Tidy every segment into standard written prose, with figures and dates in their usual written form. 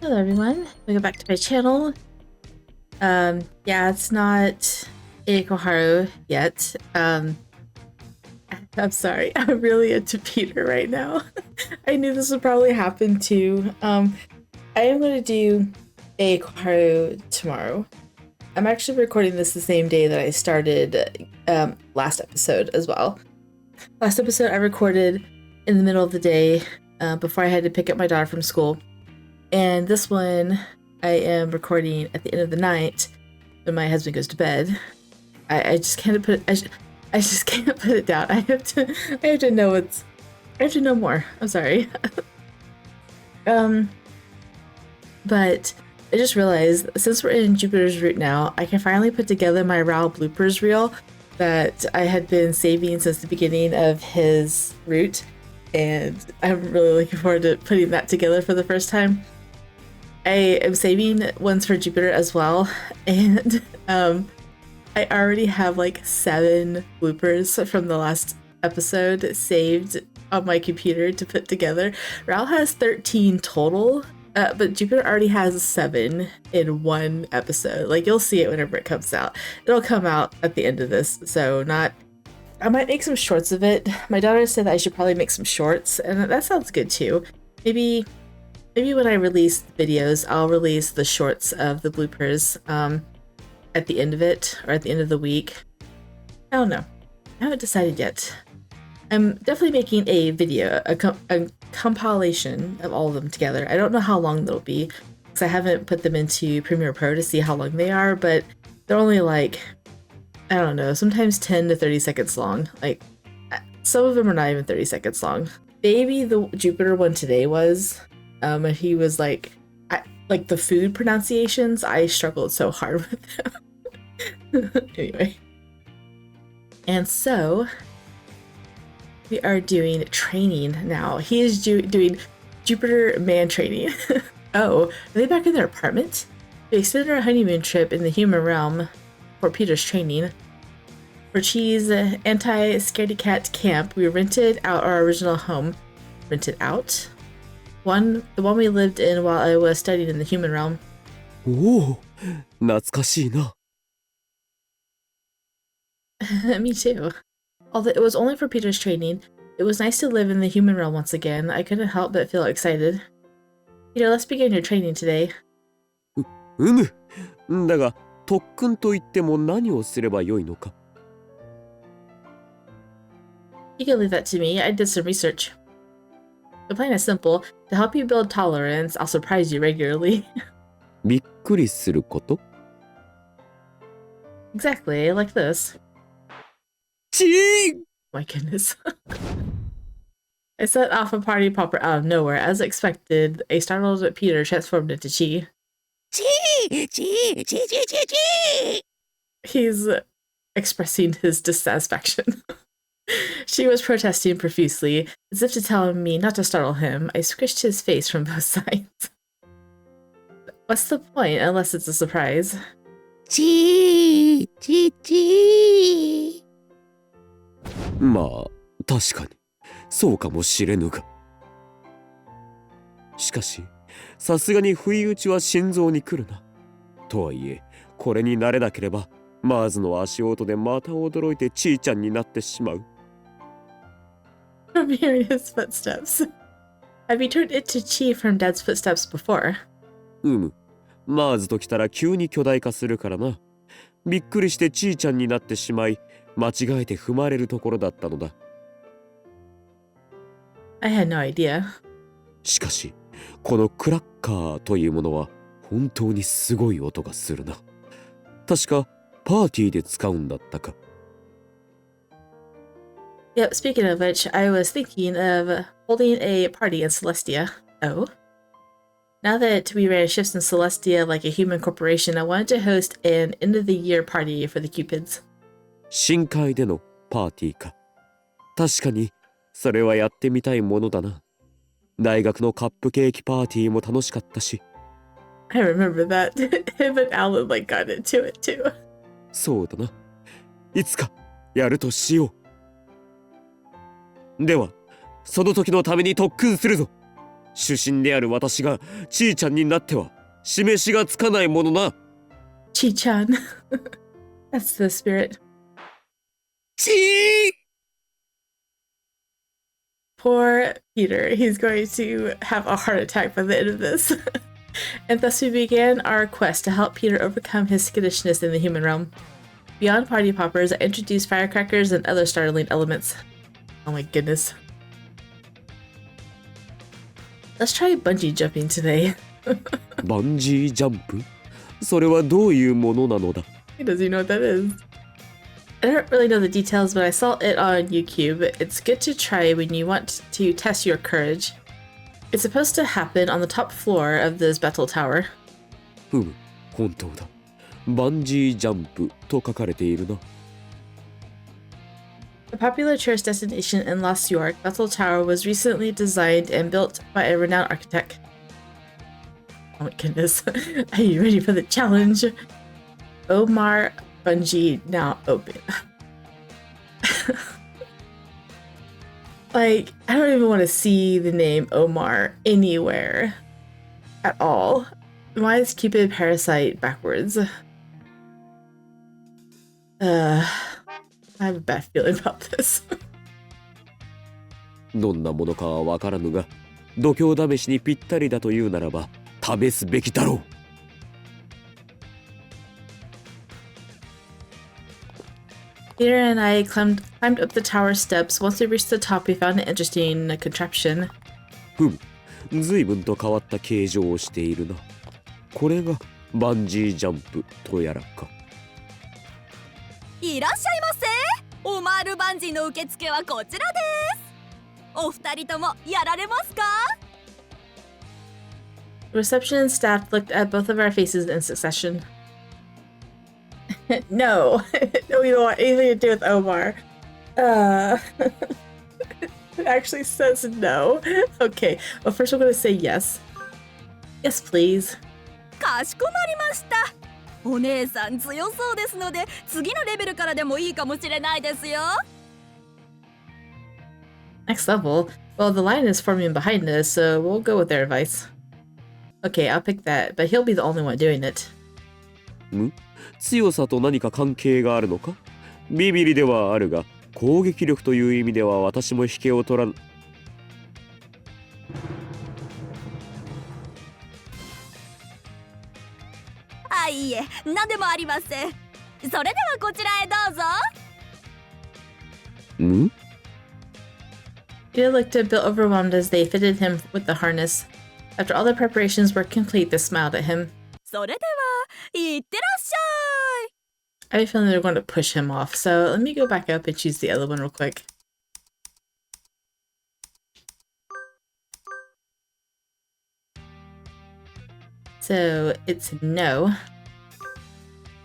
Hello everyone, welcome back to my channel. Yeah, it's not Eikoharu yet. I'm sorry, I'm really into Peter right now. I knew this would probably happen too. I am going to do Eikoharu tomorrow. I'm actually recording this the same day that I started last episode as well. Last episode I recorded in the middle of the day before I had to pick up my daughter from school. And this one I am recording at the end of the night when my husband goes to bed. I just can't put it, I just can't put it down. I have to know I have to know more. I'm sorry. But I just realized since we're in Jupiter's route now, I can finally put together my Raoul bloopers reel that I had been saving since the beginning of his route, and I'm really looking forward to putting that together for the first time. I am saving ones for Jupiter as well, and I already have like 7 bloopers from the last episode saved on my computer to put together. Raoul has 13 total, but Jupiter already has 7 in one episode. Like, you'll see it whenever it comes out. It'll come out at the end of this, so not... I might make some shorts of it. My daughter said that I should probably make some shorts, and that sounds good too. Maybe when I release videos, I'll release the shorts of the bloopers at the end of it, or at the end of the week. I don't know. I haven't decided yet. I'm definitely making a video, a compilation of all of them together. I don't know how long they'll be, because I haven't put them into Premiere Pro to see how long they are, but they're only like, I don't know, sometimes 10 to 30 seconds long. Like, some of them are not even 30 seconds long. Maybe the Jupiter one today was. He was like, like the food pronunciations, I struggled so hard with them. Anyway. And so, we are doing training now. He is doing Jupiter man training. Oh, are they back in their apartment? We extended our honeymoon trip in the human realm for Peter's training. For Chii's anti-scaredy cat camp, we rented out our original home. Rented out? The one we lived in while I was studying in the human realm. Oh, 懐かしいな。 Me too. Although it was only for Peter's training, it was nice to live in the human realm once again. I couldn't help but feel excited. Peter, let's begin your training today. だが、特訓といっても何をすればよいのか。 You can leave that to me. I did some research. The plan is simple. To help you build tolerance, I'll surprise you regularly. びっくりすること？ Exactly, like this. チー！ My goodness. I set off a party popper out of nowhere. As expected, a startled Peter transformed into Chii. Chii! Chii! Chii! Chii! Chii! Chii! He's expressing his dissatisfaction. She was protesting profusely, as if to tell me not to startle him. I squished his face from both sides. What's the point, unless it's a surprise? Chii! Chii! Chii! まあ、確かに、そうかもしれぬが。しかし、さすがに不意打ちは心臓に来るな。とはいえ、これに慣れなければ、マーズの足音でまた驚いてチーちゃんになってしまう。From hearing his footsteps. Have you turned into Chii from Dad's footsteps before? マーズと来たら急に巨大化するからな。びっくりしてチーちゃんになってしまい、間違えて踏まれるところだったのだ。I had no idea. しかし、このクラッカーというものは本当にすごい音がするな。確かパーティーで使うんだったか。Yep, speaking of which, I was thinking of holding a party in Celestia. Oh? Now that we ran shifts in Celestia like a human corporation, I wanted to host an end-of-the-year party for the Cupids. 深海でのパーティーか。確かに、それはやってみたいものだな。大学のカップケーキパーティーも楽しかったし。I remember that. Him and Alan like got into it too. そうだな。いつかやるとしよう。では、その時のために特訓するぞ。主審である私がちーちゃんになっては示しがつかないものな。Chii-chan. That's the spirit. ちー Poor Peter. He's going to have a heart attack by the end of this. And thus we began our quest to help Peter overcome his skittishness in the human realm. Beyond party poppers, I introduced firecrackers and other startling elements. Oh my goodness. Let's try bungee jumping today. バンジージャンプ？それはどういうものなのだ？ He doesn't even know what that is. I don't really know the details, but I saw it on YouTube. It's good to try when you want to test your courage. It's supposed to happen on the top floor of this battle tower. ふむ、本当だ。バンジージャンプと書かれているな。A popular tourist destination in Lost York, Bethel Tower was recently designed and built by a renowned architect. Oh my goodness. Are you ready for the challenge? Omar Bungee now open. Like, I don't even want to see the name Omar anywhere at all. Why is Cupid Parasite backwards? I have a bad feeling about this. どんなものかはわからぬが、度胸試しにぴったりだというならば、試すべきだろう。Peter and I climbed up the tower steps. Once we reached the top, we found an interesting contraption. ふむ、随分と変わった形状をしているな。これがバンジージャンプとやらか。いらっしゃいませ。オマールバンジーの受付はこちらです。お二人ともやられますか？ The reception staff looked at both of our faces in succession. No. No, we don't want anything to do with Omar. It actually says no. Okay, well first we're going to say yes. Yes, please. かしこまりました。お姉さん強そうですので、次のレベルからでもいいかもしれないですよ。Next level? Well, the line is forming behind us, so we'll go with their advice. Okay, I'll pick that, but he'll be the only one doing it. 強さと何か関係があるのか？ビビリではあるが、攻撃力という意味では私も引けを取らん。あ、いいえ、何でもありません。それではこちらへどうぞ。Peter looked a bit overwhelmed as they fitted him with the harness. After all the preparations were complete, they smiled at him. それではいってらっしゃい。I have a feeling they're going to push him off, so let me go back up and choose the other one real quick. So it's no.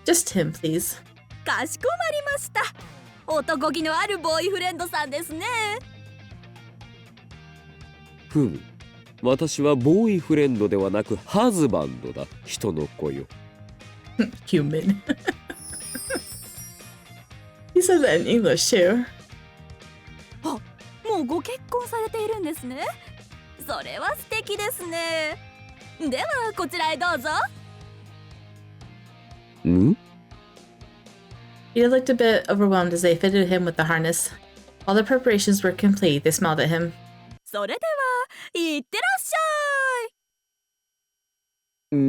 Just him, please. かしこまりました。男気のあるボーイフレンドさんですね。ふむ、私はボーイフレンドではなくハズバンドだ。人の子よ。Human. He said that in English too. あ、もうご結婚されているんですね。それは素敵ですね。ではこちらへどうぞ。Peter looked a bit overwhelmed as they fitted him with the harness. All the preparations were complete. They smiled at him. それではいってらっしゃい。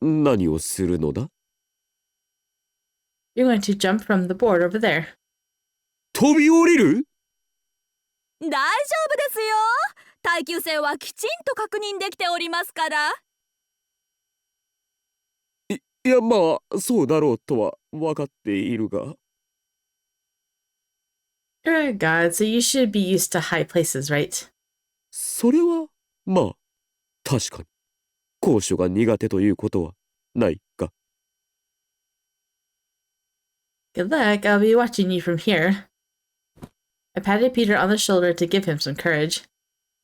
何をするのだ？ You're going to jump from the board over there. 飛び降りる？大丈夫ですよ。耐久性はきちんと確認できておりますから。いや、まあそうだろうとは分かっているが。You're a god, so you should be used to high places, right? それはまあ確かに高所が苦手ということはないか。Good luck, I'll be watching you from here. I patted Peter on the shoulder to give him some courage.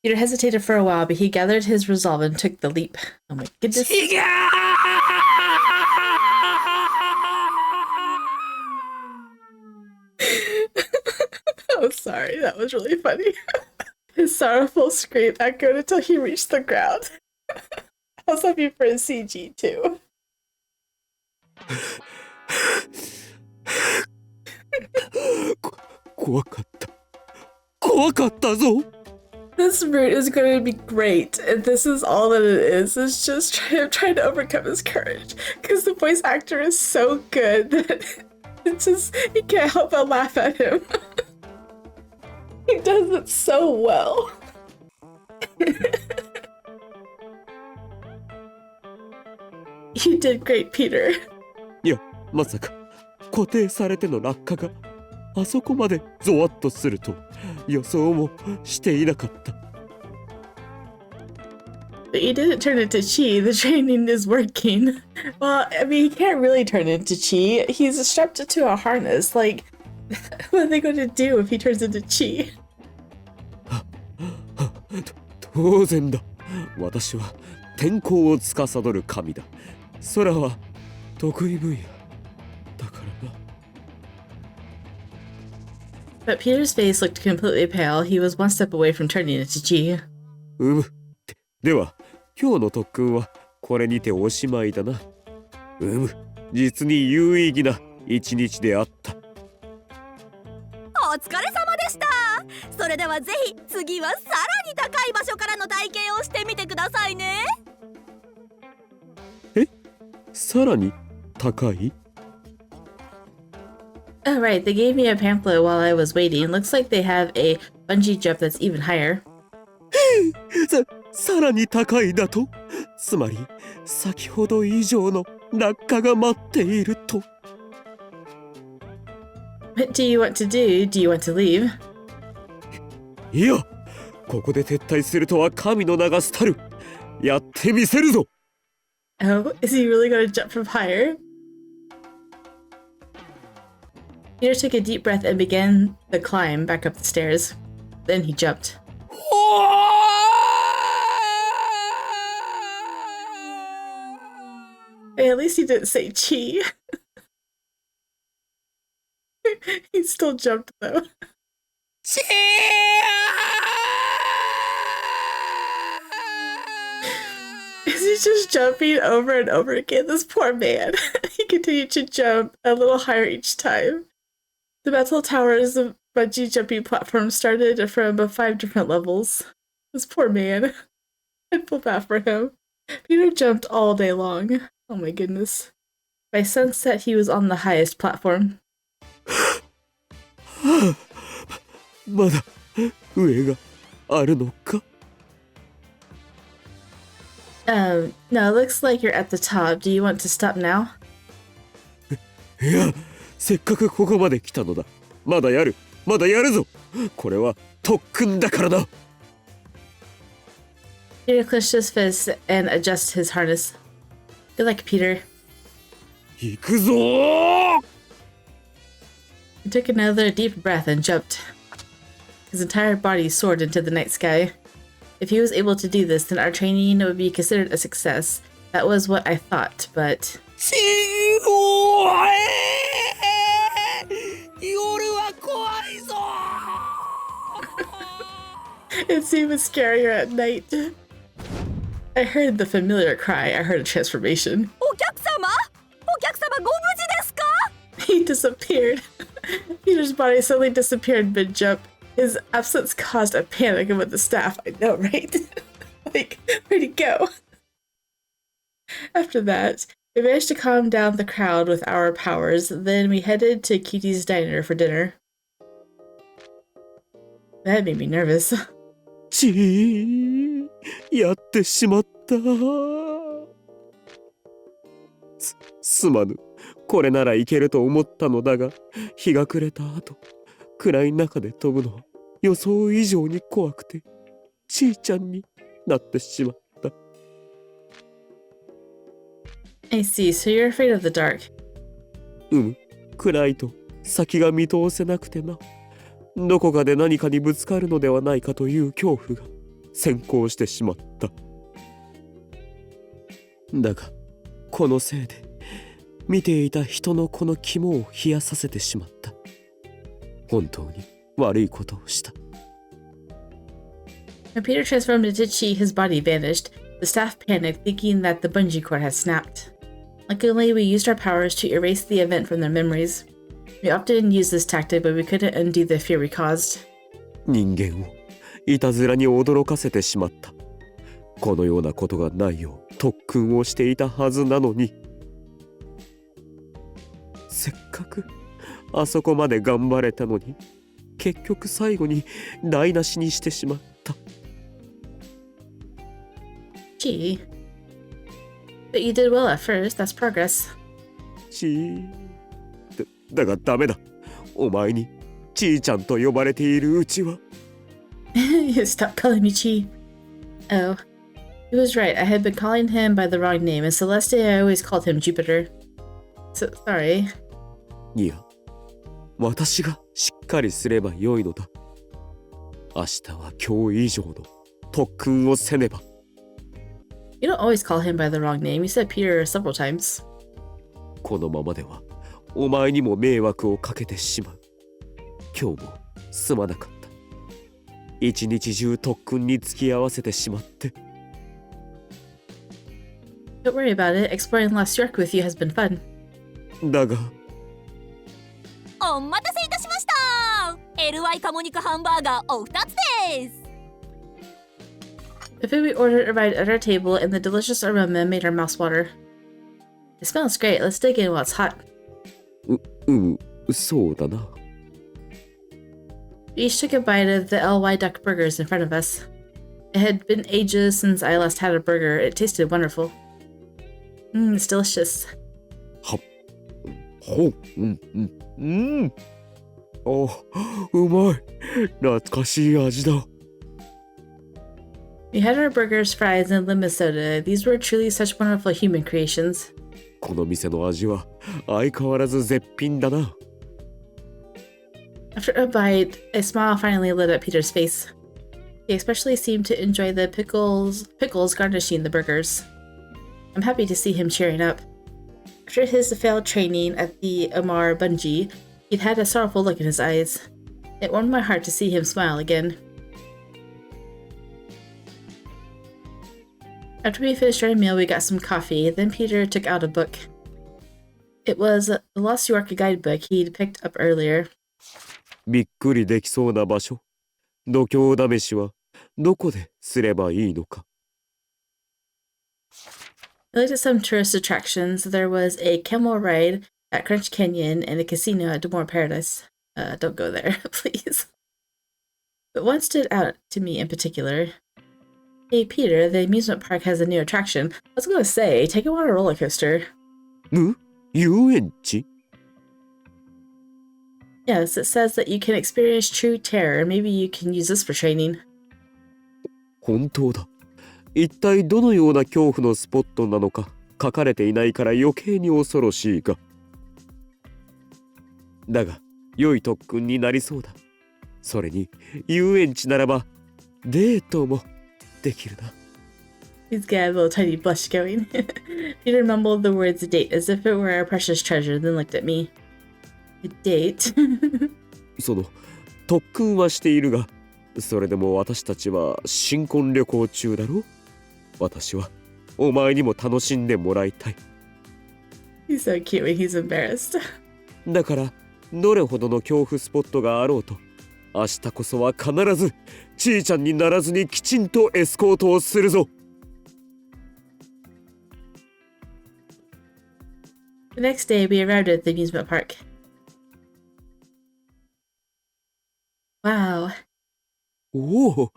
Peter hesitated for a while, but he gathered his resolve and took the leap. Oh my goodness. Oh, sorry, that was really funny. His sorrowful scream echoed until he reached the ground. I was hoping for a CG too. 怖かった。怖かったぞ。 This route is going to be great, and this is all that it is. It's just trying to overcome his courage, because the voice actor is so good that it's just you can't help but laugh at him. He does it so well. You did great, Peter. いや、まさか固定されての落下があそこまでゾワッとすると予想もしていなかった。 But you didn't turn into Chii. The training is working. Well, I mean, he can't really turn into Chii. He's strapped to a harness. Like, what are they going to do if he turns into Chii? 当然だ。私は天候を司る神だ。空は得意分野だからな。 But Peter's face looked completely pale. He was one step away from turning into Chii. では今日の特訓はこれにておしまいだな。実に有意義な一日であった。お疲れ様でした。それではぜひ次はさらに高い場所からの体験をしてみてくださいね。え、さらに高い？ Oh, right. They gave me a pamphlet while I was waiting. Looks like they have a bungee jump that's even higher. さらに高いだと？つまり先ほど以上の落下が待っていると。 What do you want to do? Do you want to leave? いや、ここで撤退するとは神の名が廃る。やってみせるぞ。 Oh, is he really going to jump from higher? Peter took a deep breath and began the climb back up the stairs. Then he jumped. Hey, at least he didn't say Chii. He still jumped though. Is he just jumping over and over again? This poor man. He continued to jump a little higher each time. The metal towers of bungee jumping platform started from 5 different levels. This poor man. I feel bad for him. Peter jumped all day long. Oh my goodness. By sunset, he was on the highest platform. まだ上があるのか? No, looks like you're at the top. Do you want to stop now? いや、せっかくここまで来たのだ。まだやるぞ。これは特訓だからな。 Peter clenched his fist and adjusted his harness. Good luck, Peter. 行くぞー! He took another deep breath and jumped. His entire body soared into the night sky. If he was able to do this, then our training would be considered a success. That was what I thought, but... It's even scarier at night. I heard the familiar cry. I heard a transformation. お客様ご無事ですか? He disappeared. Peter's body suddenly disappeared mid-jump. His absence caused a panic among the staff. I know, right? Like, where'd he go? After that, we managed to calm down the crowd with our powers. Then we headed to Cutie's diner for dinner. That made me nervous. ちー、やってしまった。すまぬ。これならいけると思ったのだが、日が暮れた後、暗い中で飛ぶのは予想以上に怖くて、ちーちゃんになってしまった。I see, so you're afraid of the dark. 暗いと先が見通せなくてな。どこかで何かにぶつかるのではないかという恐怖が先行してしまった。だが、このせいで見ていた人のこの肝を冷やさせてしまった。本当に悪いことをした。When Peter transformed into Chii, his body vanished. The staff panicked, thinking that the bungee cord had snapped. Luckily, we used our powers to erase the event from their memories. We often used this tactic, but we couldn't undo the fear we caused. 人間をいたずらに驚かせてしまった。このようなことがないよう特訓をしていたはずなのに。せっかくあそこまで頑張れたのに、結局最後に台無しにしてしまった。Chii. But you did well at first, that's progress. だがダメだ。お前にちーちゃんと呼ばれているうちは。Stop calling me Chii. Oh, he was right. I had been calling him by the wrong name. In Celeste, I always called him Jupiter. So, sorry. いや、私がしっかりすればよいのだ。明日は今日以上の特訓をせねば。You don't always call him by the wrong name. You said Peter several times. このままではお前にも迷惑をかけてしまう。今日もすまなかった。一日中特訓に付き合わせてしまって。Don't worry about it. Exploring Lost York with you has been fun. だが。お待たせいたしました。LY カモ肉ハンバーガーお二つです。The food we ordered arrived at our table, and the delicious aroma made our mouths water. It smells great. Let's dig in while it's hot. そうだな。We each took a bite of the LY duck burgers in front of us. It had been ages since I last had a burger. It tasted wonderful. It's delicious. うまい。懐かしい味だ。We had our burgers, fries, and lemon soda. These were truly such wonderful human creations. この店の味は相変わらず絶品だな。After a bite, a smile finally lit up Peter's face. He especially seemed to enjoy the pickles garnishing the burgers. I'm happy to see him cheering up. After his failed training at the Omar bungee, he'd had a sorrowful look in his eyes. It warmed my heart to see him smile again. After we finished our meal, we got some coffee. Then Peter took out a book. It was the Lost York guidebook he'd picked up earlier. びっくりできそうな場所。度胸試しはどこですればいいのか。We looked at some tourist attractions. There was a camel ride at Crunch Canyon and a casino at Demore Paradise. Don't go there, please. But one stood out to me in particular. Hey, Peter, the amusement park has a new attraction. I was going to say, take him on a roller coaster. 遊園地? Yes, it says that you can experience true terror. Maybe you can use this for training. 本当だ。一体どのような恐怖のスポットなのか書かれていないから余計に恐ろしいが。だが、良い特訓になりそうだ。それに、遊園地ならば、デートもできるな。He's got a little tiny blush going. Peter mumbled the words date as if it were a precious treasure, then looked at me. A date? その、特訓はしているが、それでも私たちは新婚旅行中だろ？私はお前にも楽しんでもらいたい。He's so cute when he's embarrassed. だから、どれほどの恐怖スポットがあろうと、明日こそは必ずちーちゃんにならずにきちんとエスコートをするぞ。The next day, we arrived at the amusement park. Wow. おお、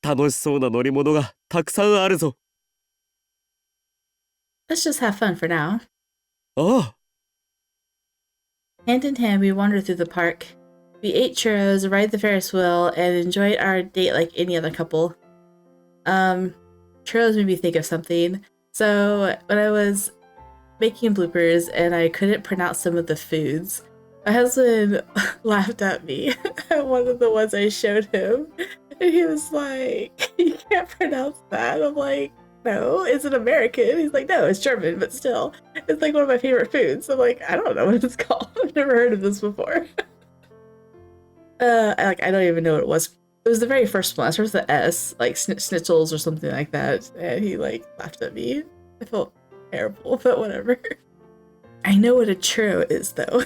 楽しそうな乗り物がたくさんあるぞ。Let's just have fun for now. ああ。Hand in hand, we wandered through the park. We ate churros, ride the Ferris wheel, and enjoyed our date like any other couple. Churros made me think of something. So when I was making bloopers and I couldn't pronounce some of the foods, my husband laughed at me at one of the ones I showed him. And he was like, you can't pronounce that. I'm like, no, it's an American. He's like, no, it's German, but still. It's like one of my favorite foods. I'm like, I don't know what it's called. I've never heard of this before. I don't even know what it was It was the very first one. It starts with the S, like Schnitzels or something like that. And he like laughed at me. I felt terrible, but whatever. I know what a churro is, though.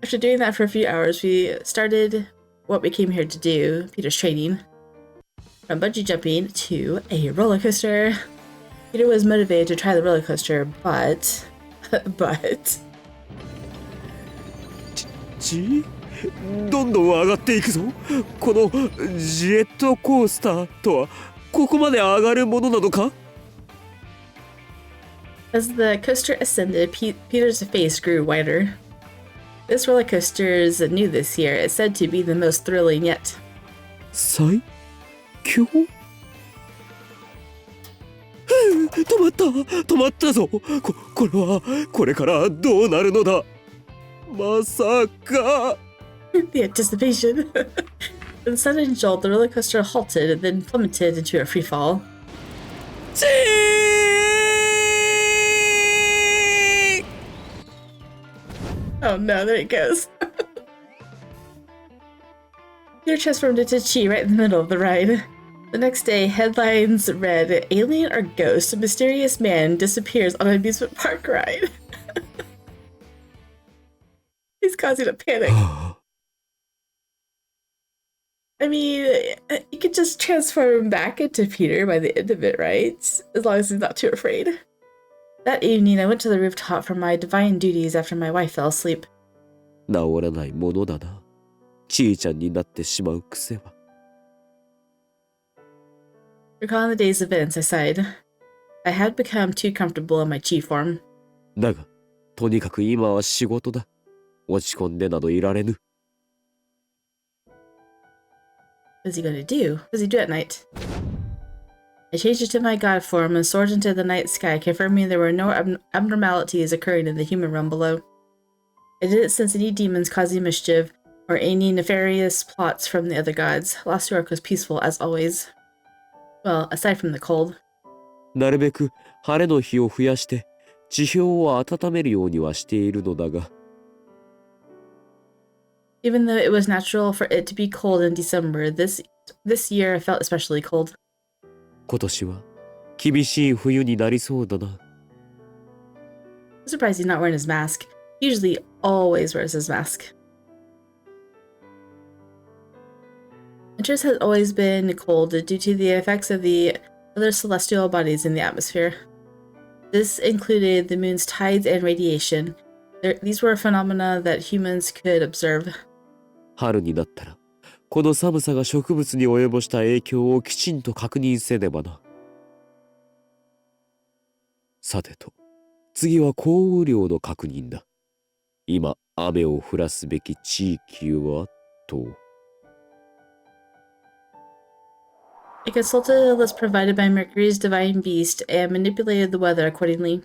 After doing that for a few hours, we started what we came here to do, Peter's training. From bungee jumping to a roller coaster. Peter was motivated to try the roller coaster, but... ちどんどん上がっていくぞ。このジェットコースターとはここまで上がるものなのか？ As the coaster ascended, Peter's face grew wider. This roller coaster is new this year. It's said to be the most thrilling yet. 最強？止まったぞ。これはこれからどうなるのだ。まさか。The anticipation. With a sudden jolt, the roller coaster halted and then plummeted into a free fall. Oh no, there it goes. Peter transformed into Chii right in the middle of the ride. The next day, headlines read, "Alien or Ghost, a mysterious man disappears on an amusement park ride." He's causing a panic. I mean, you could just transform back into Peter by the end of it, right? As long as he's not too afraid. That evening, I went to the rooftop for my divine duties after my wife fell asleep. 治らないものだな。ちーちゃんになってしまう癖は。Recalling the day's events, I sighed. I had become too comfortable in my Chii form. だが、とにかく今は仕事だ。落ち込んでなどいられぬ。What is he going to do? What does he do at night? I changed into my god form and soared into the night sky, confirming there were no abnormalities occurring in the human realm below. I didn't sense any demons causing mischief or any nefarious plots from the other gods. Lost York was peaceful as always. Well, aside from the cold. なるべく晴れの日を増やして地表を温めるようにはしているのだが。Even though it was natural for it to be cold in December, this year I felt especially cold. 今年は厳しい冬になりそうだな。I'm surprised he's not wearing his mask. He usually always wears his mask. Winters has always been cold due to the effects of the other celestial bodies in the atmosphere. This included the moon's tides and radiation. These were phenomena that humans could observe. 春になったらこの寒さが植物に及ぼした影響をきちんと確認せねばな。さてと、次は降雨量の確認だ。今、雨を降らすべき地域はと。I consulted a list provided by Mercury's divine beast and manipulated the weather accordingly.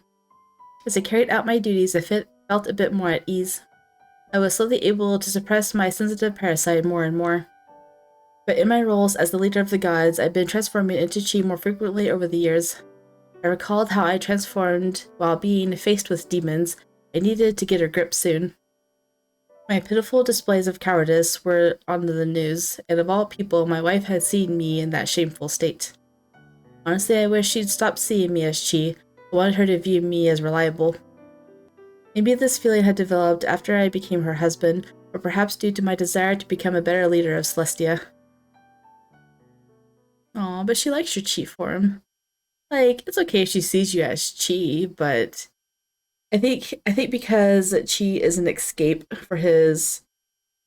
As I carried out my duties, I felt a bit more at ease. I was slowly able to suppress my sensitive parasite more and more. But in my roles as the leader of the gods, I've been transforming into Chii more frequently over the years. I recalled how I transformed while being faced with demons. I needed to get a grip soon. My pitiful displays of cowardice were on the news, and of all people, my wife had seen me in that shameful state. Honestly, I wish she'd stop seeing me as Chii. I wanted her to view me as reliable. Maybe this feeling had developed after I became her husband, or perhaps due to my desire to become a better leader of Celestia. Aw, but she likes your Chii form. Like, it's okay if she sees you as Chii, but I think because Chii is an escape for his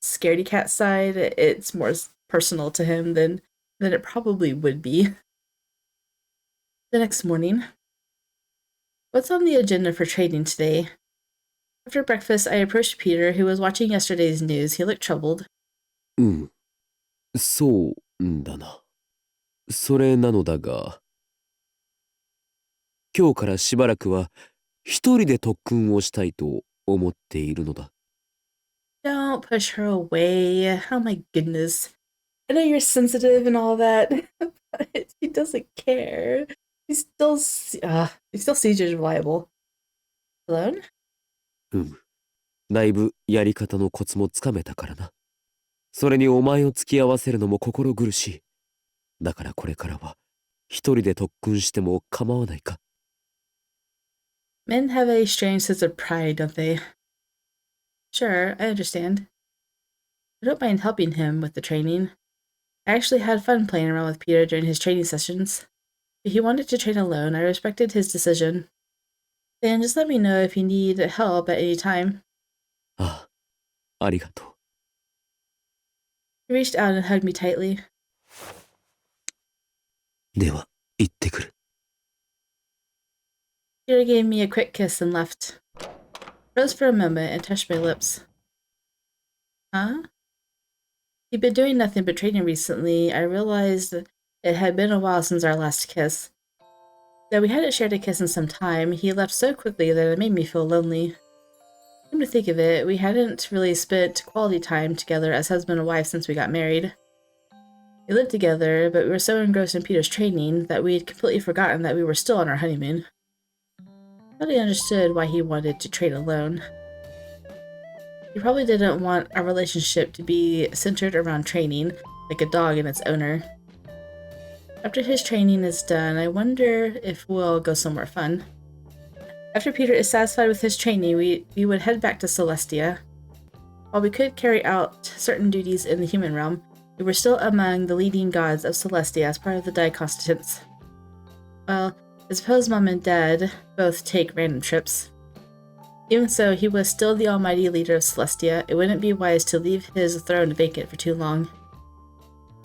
scaredy cat side, it's more personal to him than it probably would be. The next morning. What's on the agenda for trading today? After breakfast, I approached Peter, who was watching yesterday's news. He looked troubled. そうだな。それなのだが、今日からしばらくは一人で特訓をしたいと思っているのだ。Don't push her away. Oh my goodness. I know you're sensitive and all that, but he doesn't care. He still sees you as reliable. Alone? だいぶやり方のコツもつかめたからな。それにお前を付き合わせるのも心苦しい。だからこれからは一人で特訓しても構わないか。Men have a strange sense of pride, don't they? Sure, I understand. I don't mind helping him with the training. I actually had fun playing around with Peter during his training sessions. If he wanted to train alone, I respected his decision. Then just let me know if you need help at any time. ああ、ありがとう。He reached out and hugged me tightly. では、行ってくる。Peter gave me a quick kiss and left. Froze for a moment and touched my lips. Huh? He'd been doing nothing but training recently. I realized it had been a while since our last kiss. Though we hadn't shared a kiss in some time, he left so quickly that it made me feel lonely. Come to think of it, we hadn't really spent quality time together as husband and wife since we got married. We lived together, but we were so engrossed in Peter's training that we had completely forgotten that we were still on our honeymoon. I thought I understood why he wanted to train alone. He probably didn't want our relationship to be centered around training, like a dog and its owner. After his training is done, I wonder if we'll go somewhere fun. After Peter is satisfied with his training, we would head back to Celestia. While we could carry out certain duties in the human realm, we were still among the leading gods of Celestia as part of the Die Constants. Well, I suppose Mom and Dad both take random trips. Even so, he was still the almighty leader of Celestia. It wouldn't be wise to leave his throne vacant for too long.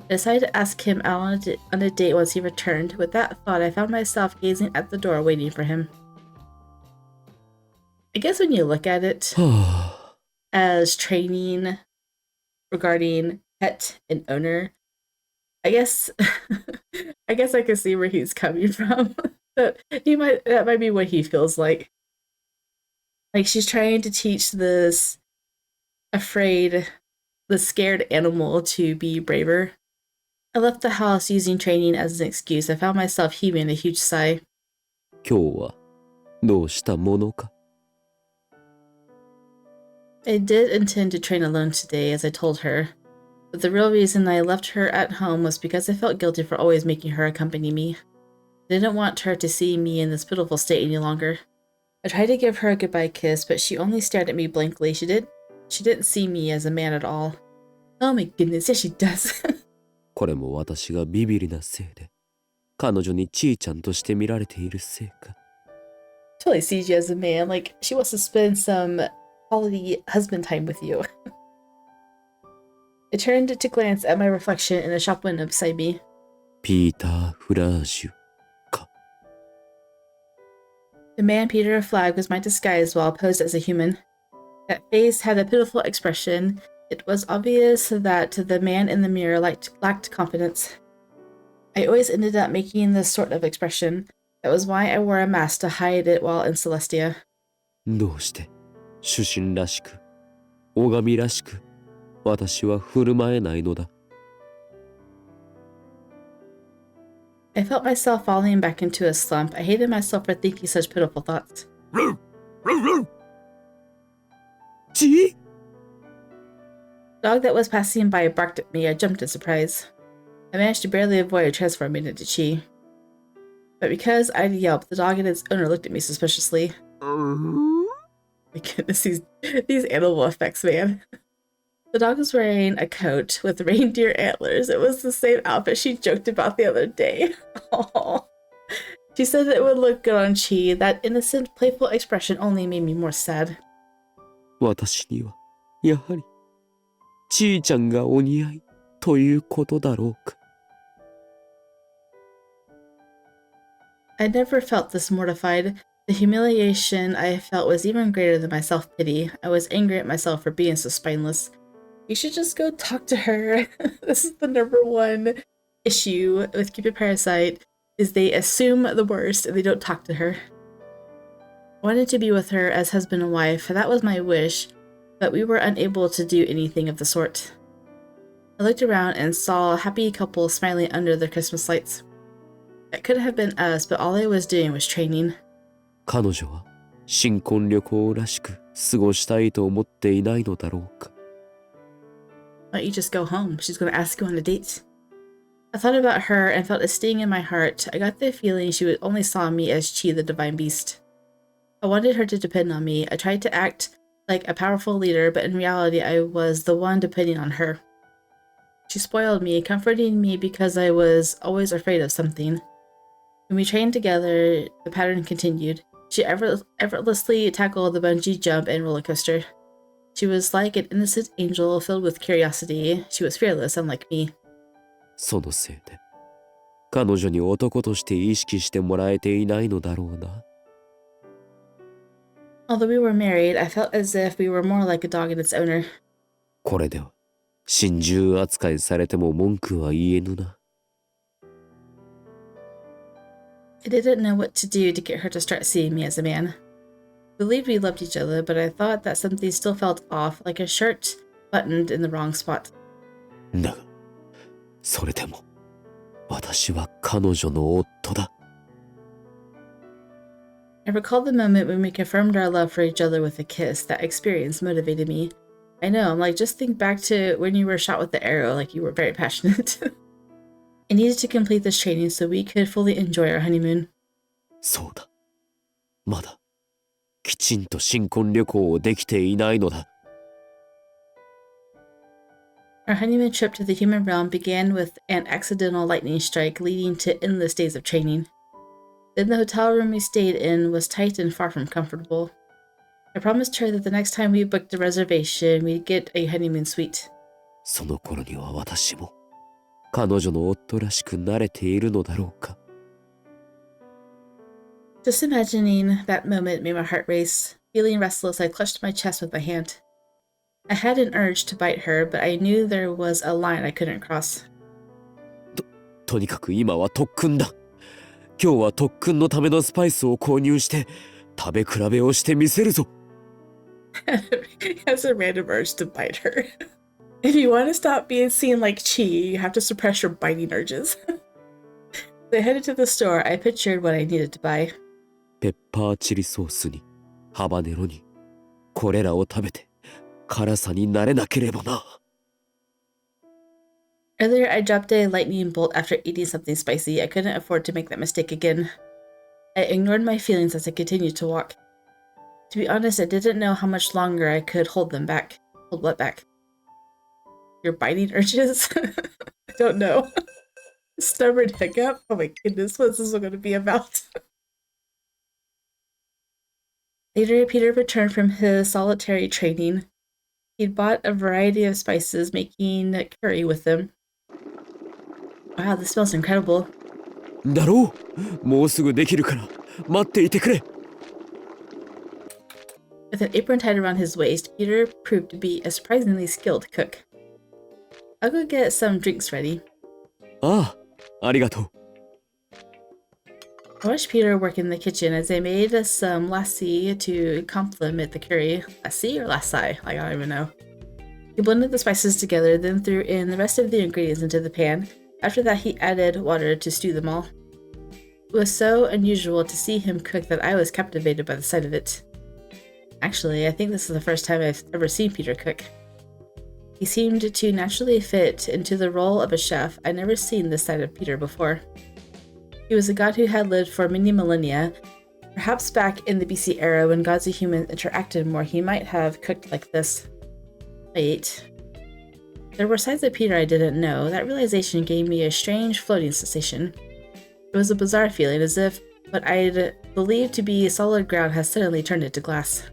I decided to ask him out on a date once he returned. With that thought, I found myself gazing at the door waiting for him. I guess when you look at it as training regarding pet and owner, I guess I can see where he's coming from. that might be what he feels like. Like she's trying to teach this scared animal to be braver. I left the house using training as an excuse. I found myself heaving a huge sigh. 今日はどうしたものか。I did intend to train alone today, as I told her. But the real reason I left her at home was because I felt guilty for always making her accompany me. I didn't want her to see me in this pitiful state any longer. I tried to give her a goodbye kiss, but she only stared at me blankly. She didn't see me as a man at all. Oh my goodness, yes she does. これも私がビビりなせいで、彼女にちーちゃんとして見られているせいか。Totally sees you as a man, like she wants to spend some quality husband time with you. I turned to glance at my reflection in a shop window beside me. ピーター・フラージュか。The man Peter Flage was my disguise while posed as a human. That face had a pitiful expression. It was obvious that the man in the mirror lacked confidence. I always ended up making this sort of expression. That was why I wore a mask to hide it while in Celestia. どうして主神らしく、拝みらしく、私は振る舞えないのだ。I felt myself falling back into a slump. I hated myself for thinking such pitiful thoughts. Chii? The dog that was passing by barked at me. I jumped in surprise. I managed to barely avoid transforming into Chii. But because I'd yelped, the dog and its owner looked at me suspiciously. My goodness, these animal effects, man. The dog was wearing a coat with reindeer antlers. It was the same outfit she joked about the other day. Aww. She said it would look good on Chii. That innocent, playful expression only made me more sad. 私にはやはりちーちゃんがお似合いということだろうか。I never felt this mortified. The humiliation I felt was even greater than my self-pity. I was angry at myself for being so spineless. You should just go talk to her. This is the #1 issue with Cupid Parasite, is they assume the worst and they don't talk to her. I wanted to be with her as husband and wife. That was my wish, but we were unable to do anything of the sort. I looked around and saw a happy couple smiling under the Christmas lights. It could have been us, but all I was doing was training. 彼女は新婚旅行らしく過ごしたいと思っていないのだろうか。Why don't you just go home? She's going to ask you on a date. I thought about her and felt a sting in my heart. I got the feeling she only saw me as Chii, the divine beast. I wanted her to depend on me. I tried to act like a powerful leader, but in reality, I was the one depending on her. She spoiled me, comforting me because I was always afraid of something. When we trained together, the pattern continued. She effortlessly tackled the bungee jump and roller coaster. She was like an innocent angel filled with curiosity. She was fearless, unlike me. そのせいで彼女に男として意識してもらえていないのだろうな。Although we were married, I felt as if we were more like a dog and its owner. これでは心中扱いされても文句は言えぬな。I didn't know what to do to get her to start seeing me as a man. I believed we loved each other, but I thought that something still felt off, like a shirt buttoned in the wrong spot. だがそれでも私は彼女の夫だ。I recalled the moment when we confirmed our love for each other with a kiss. That experience motivated me. I know, I'm like, just think back to when you were shot with the arrow, like you were very passionate. I needed to complete this training so we could fully enjoy our honeymoon. そうだ。まだきちんと新婚旅行をできていないのだ。Our honeymoon trip to the human realm began with an accidental lightning strike leading to endless days of training. Then the hotel room we stayed in was tight and far from comfortable. I promised her that the next time we booked a reservation, we'd get a honeymoon suite. その頃には私も彼女の夫らしくなれているのだろうか。Just imagining that moment made my heart race. Feeling restless, I clutched my chest with my hand. I had an urge to bite her, but I knew there was a line I couldn't cross. とにかく今は特訓だ。今日は特訓のためのスパイスを購入して食べ比べをしてみせるぞ。He has a random urge to bite her. If you want to stop being seen like Chii, you have to suppress your biting urges. As I headed to the store, I pictured what I needed to buy. ペッパーチリソースにハバネロにこれらを食べて辛さに慣れなければな。Earlier, I dropped a lightning bolt after eating something spicy. I couldn't afford to make that mistake again. I ignored my feelings as I continued to walk. To be honest, I didn't know how much longer I could hold them back. Hold what back? Your biting urges? I don't know. Stubborn hiccup? Oh my goodness, what's this one going to be about? Later, Peter returned from his solitary training. He'd bought a variety of spices, making curry with them. Wow, this smells incredible. だろう。もうすぐできるから待っていてくれ。With an apron tied around his waist, Peter proved to be a surprisingly skilled cook. I'll go get some drinks ready. ああ、ありがとう。I watched Peter work in the kitchen as they made some lassi to complement the curry. Lassi or lassi? Like, I don't even know. He blended the spices together, then threw in the rest of the ingredients into the pan. After that, he added water to stew them all. It was so unusual to see him cook that I was captivated by the sight of it. Actually, I think this is the first time I've ever seen Peter cook. He seemed to naturally fit into the role of a chef. I'd never seen this side of Peter before. He was a god who had lived for many millennia. Perhaps back in the BC era when gods and humans interacted more, he might have cooked like this. Wait. There were sides of Peter I didn't know. That realization gave me a strange floating sensation. It was a bizarre feeling, as if what I'd believed to be solid ground has suddenly turned into glass.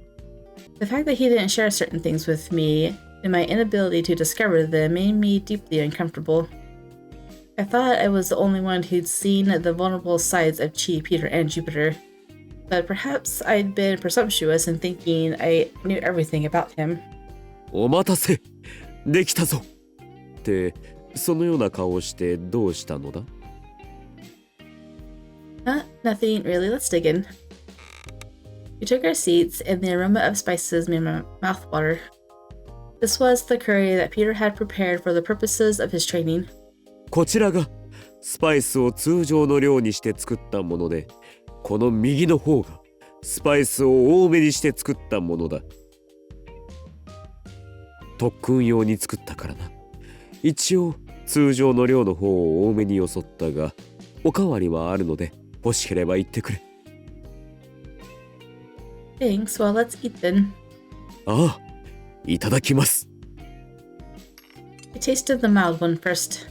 The fact that he didn't share certain things with me and my inability to discover them made me deeply uncomfortable. I thought I was the only one who'd seen the vulnerable sides of Chii, Peter, and Jupiter. But perhaps I'd been presumptuous in thinking I knew everything about him. お待たせ。できたぞ。ってそのような顔をしてどうしたのだ？ Nothing really. Let's dig in. We took our seats, and the aroma of spices made my mouth water. This was the curry that Peter had prepared for the purposes of his training. こちらがスパイスを通常の量にして作ったもので、この右の方がスパイスを多めにして作ったものだ。特訓用に作ったからな。一応通常の量の方を多めによそったが、おかわりはあるので欲しければ言ってくれ。 Thanks, well, let's eat then. ああ、いただきます。 I tasted the mild one first.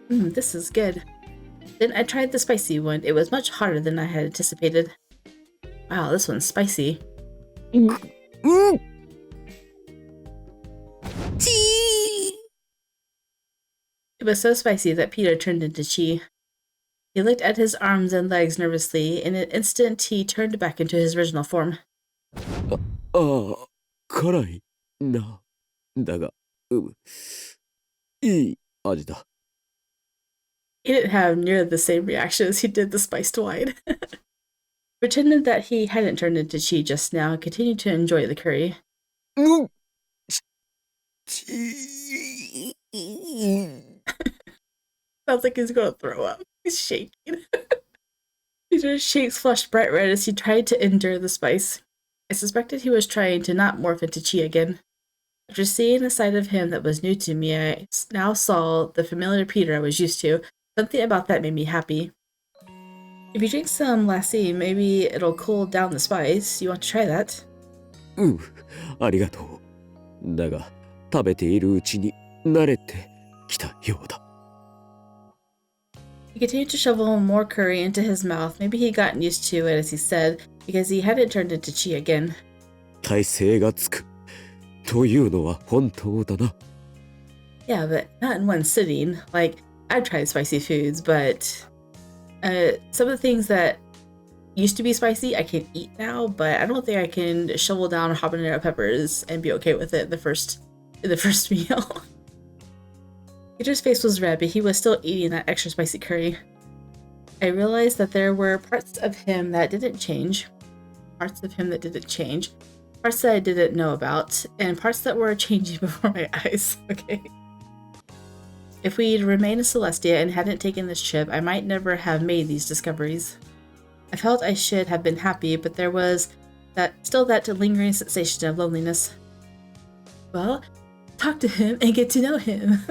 This is good. Then I tried the spicy one. It was much hotter than I had anticipated. Wow, this one's spicy. うん。It was so spicy that Peter turned into Chii. He looked at his arms and legs nervously. In an instant, he turned back into his original form. ああ、辛いな。だが、いい味だ。 He didn't have near the same reaction as he did the spiced wine. Pretended that he hadn't turned into Chii just now and continued to enjoy the curry. うん。 Sounds like he's gonna throw up. He's shaking. Peter's cheeks flushed bright red as he tried to endure the spice. I suspected he was trying to not morph into Chii again. After seeing a side of him that was new to me, I now saw the familiar Peter I was used to. Something about that made me happy. If you drink some lassi, maybe it'll cool down the spice. You want to try that? うん、ありがとう。だが、食べているうちに慣れてきたようだ。 He continued to shovel more curry into his mouth. Maybe he'd gotten used to it, as he said, because he hadn't turned into Chii again. 耐性がつくというのは本当だな。 Yeah, but not in one sitting. Like, I've tried spicy foods, but some of the things that used to be spicy I can eat now, but I don't think I can shovel down habanero peppers and be okay with it in the first meal. Peter's face was red, but he was still eating that extra spicy curry. I realized that there were parts of him that didn't change. Parts that I didn't know about, and parts that were changing before my eyes. Okay. If we'd remained in Celestia and hadn't taken this trip, I might never have made these discoveries. I felt I should have been happy, but there was still that lingering sensation of loneliness. Well, talk to him and get to know him.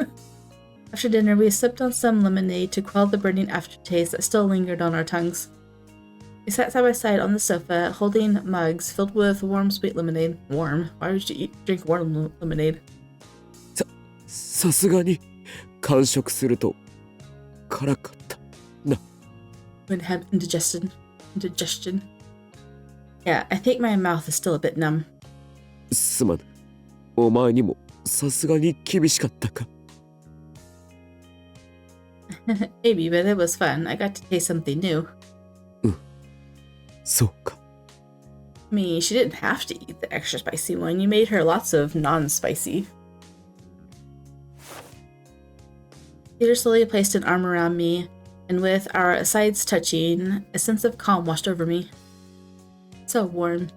After dinner, we sipped on some lemonade to quell the burning aftertaste that still lingered on our tongues. We sat side by side on the sofa, holding mugs filled with warm, sweet lemonade. Warm? Why would you drink warm lemonade? さすがに完食すると辛かったな。 Would have indigestion. Yeah, I think my mouth is still a bit numb. すまぬ。お前にもさすがに厳しかったか。 Maybe, but it was fun. I got to taste something new. そうか。 I mean, she didn't have to eat the extra spicy one. You made her lots of non-spicy. Peter slowly placed an arm around me, and with our sides touching, a sense of calm washed over me. So warm.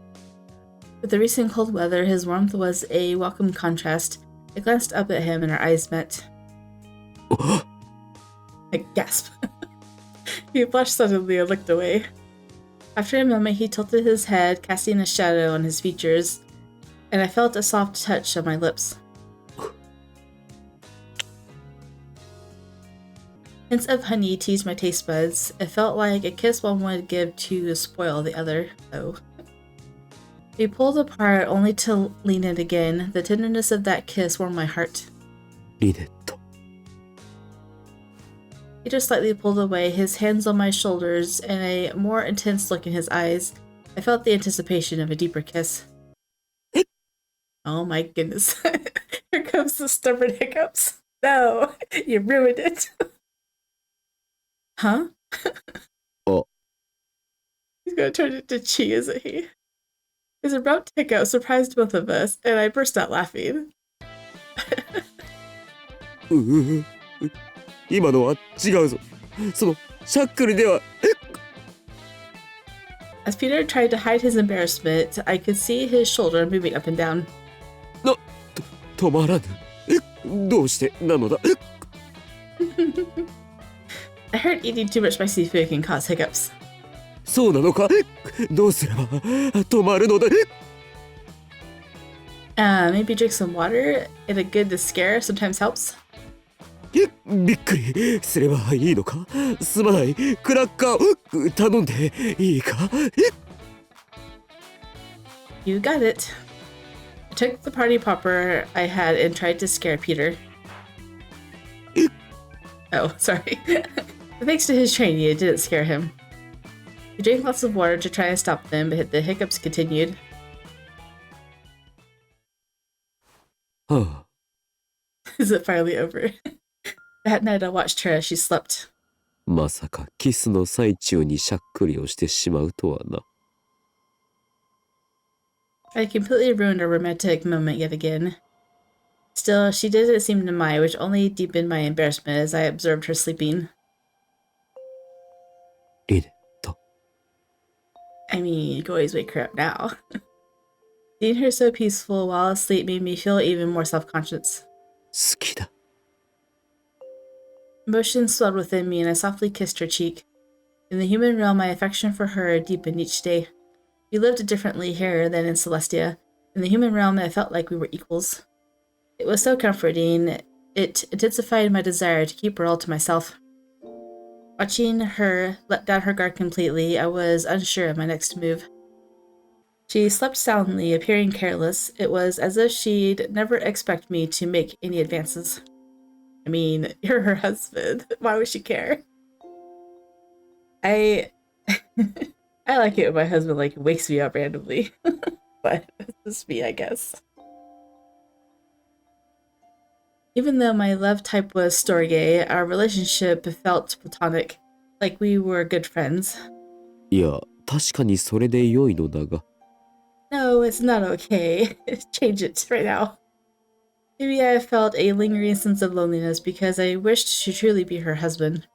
With the recent cold weather, his warmth was a welcome contrast. I glanced up at him and our eyes met. I gasped. He blushed suddenly and looked away. After a moment, he tilted his head, casting a shadow on his features, and I felt a soft touch on my lips. Hints of honey teased my taste buds. It felt like a kiss one would give to spoil the other, though. We pulled apart only to lean in again. The tenderness of that kiss warmed my heart. リネット。 Peter slightly pulled away, his hands on my shoulders, and a more intense look in his eyes. I felt the anticipation of a deeper kiss. Oh my goodness. Here comes the stubborn hiccups. No, you ruined it. Huh? Oh. He's gonna turn into Chii, isn't he? His abrupt hiccup surprised both of us, and I burst out laughing. 今のは違うぞ。そのシャックルでは。 As Peter tried to hide his embarrassment, I could see his shoulder moving up and down. 止まらぬ。どうしてなのだ。 I heard eating too much spicy food can cause hiccups. そうなのか。どうすれば止まるのだ。 Maybe drink some water and a good scare sometimes helps. びっくりすればいいのか？すまない。クラッカー頼んでいいか？ You got it. I took the party popper I had and tried to scare Peter. Oh, sorry. But thanks to his training, it didn't scare him. He drank lots of water to try and stop them, but the hiccups continued. はあ、 Is it finally over? That night I watched her as she slept. まさかキスの最中にしゃっくりをしてしまうとはな。 I completely ruined our romantic moment yet again. Still, she didn't seem to mind, which only deepened my embarrassment as I observed her sleeping. リネット、 I mean, you can always wake her up now. Seeing her so peaceful while asleep made me feel even more self-conscious. 好きだ。 Emotions swelled within me and I softly kissed her cheek. In the human realm, my affection for her deepened each day. We lived differently here than in Celestia. In the human realm, it felt like we were equals. It was so comforting. It intensified my desire to keep her all to myself. Watching her let down her guard completely, I was unsure of my next move. She slept soundly, appearing careless. It was as if she'd never expect me to make any advances. I mean, you're her husband. Why would she care? I like it when my husband wakes me up randomly. But it's just me, I guess. Even though my love type was storge, our relationship felt platonic, like we were good friends. いや、確かにそれで良いのだが。 No, it's not okay. Change it right now. Maybe I felt a lingering sense of loneliness because I wished to truly be her husband.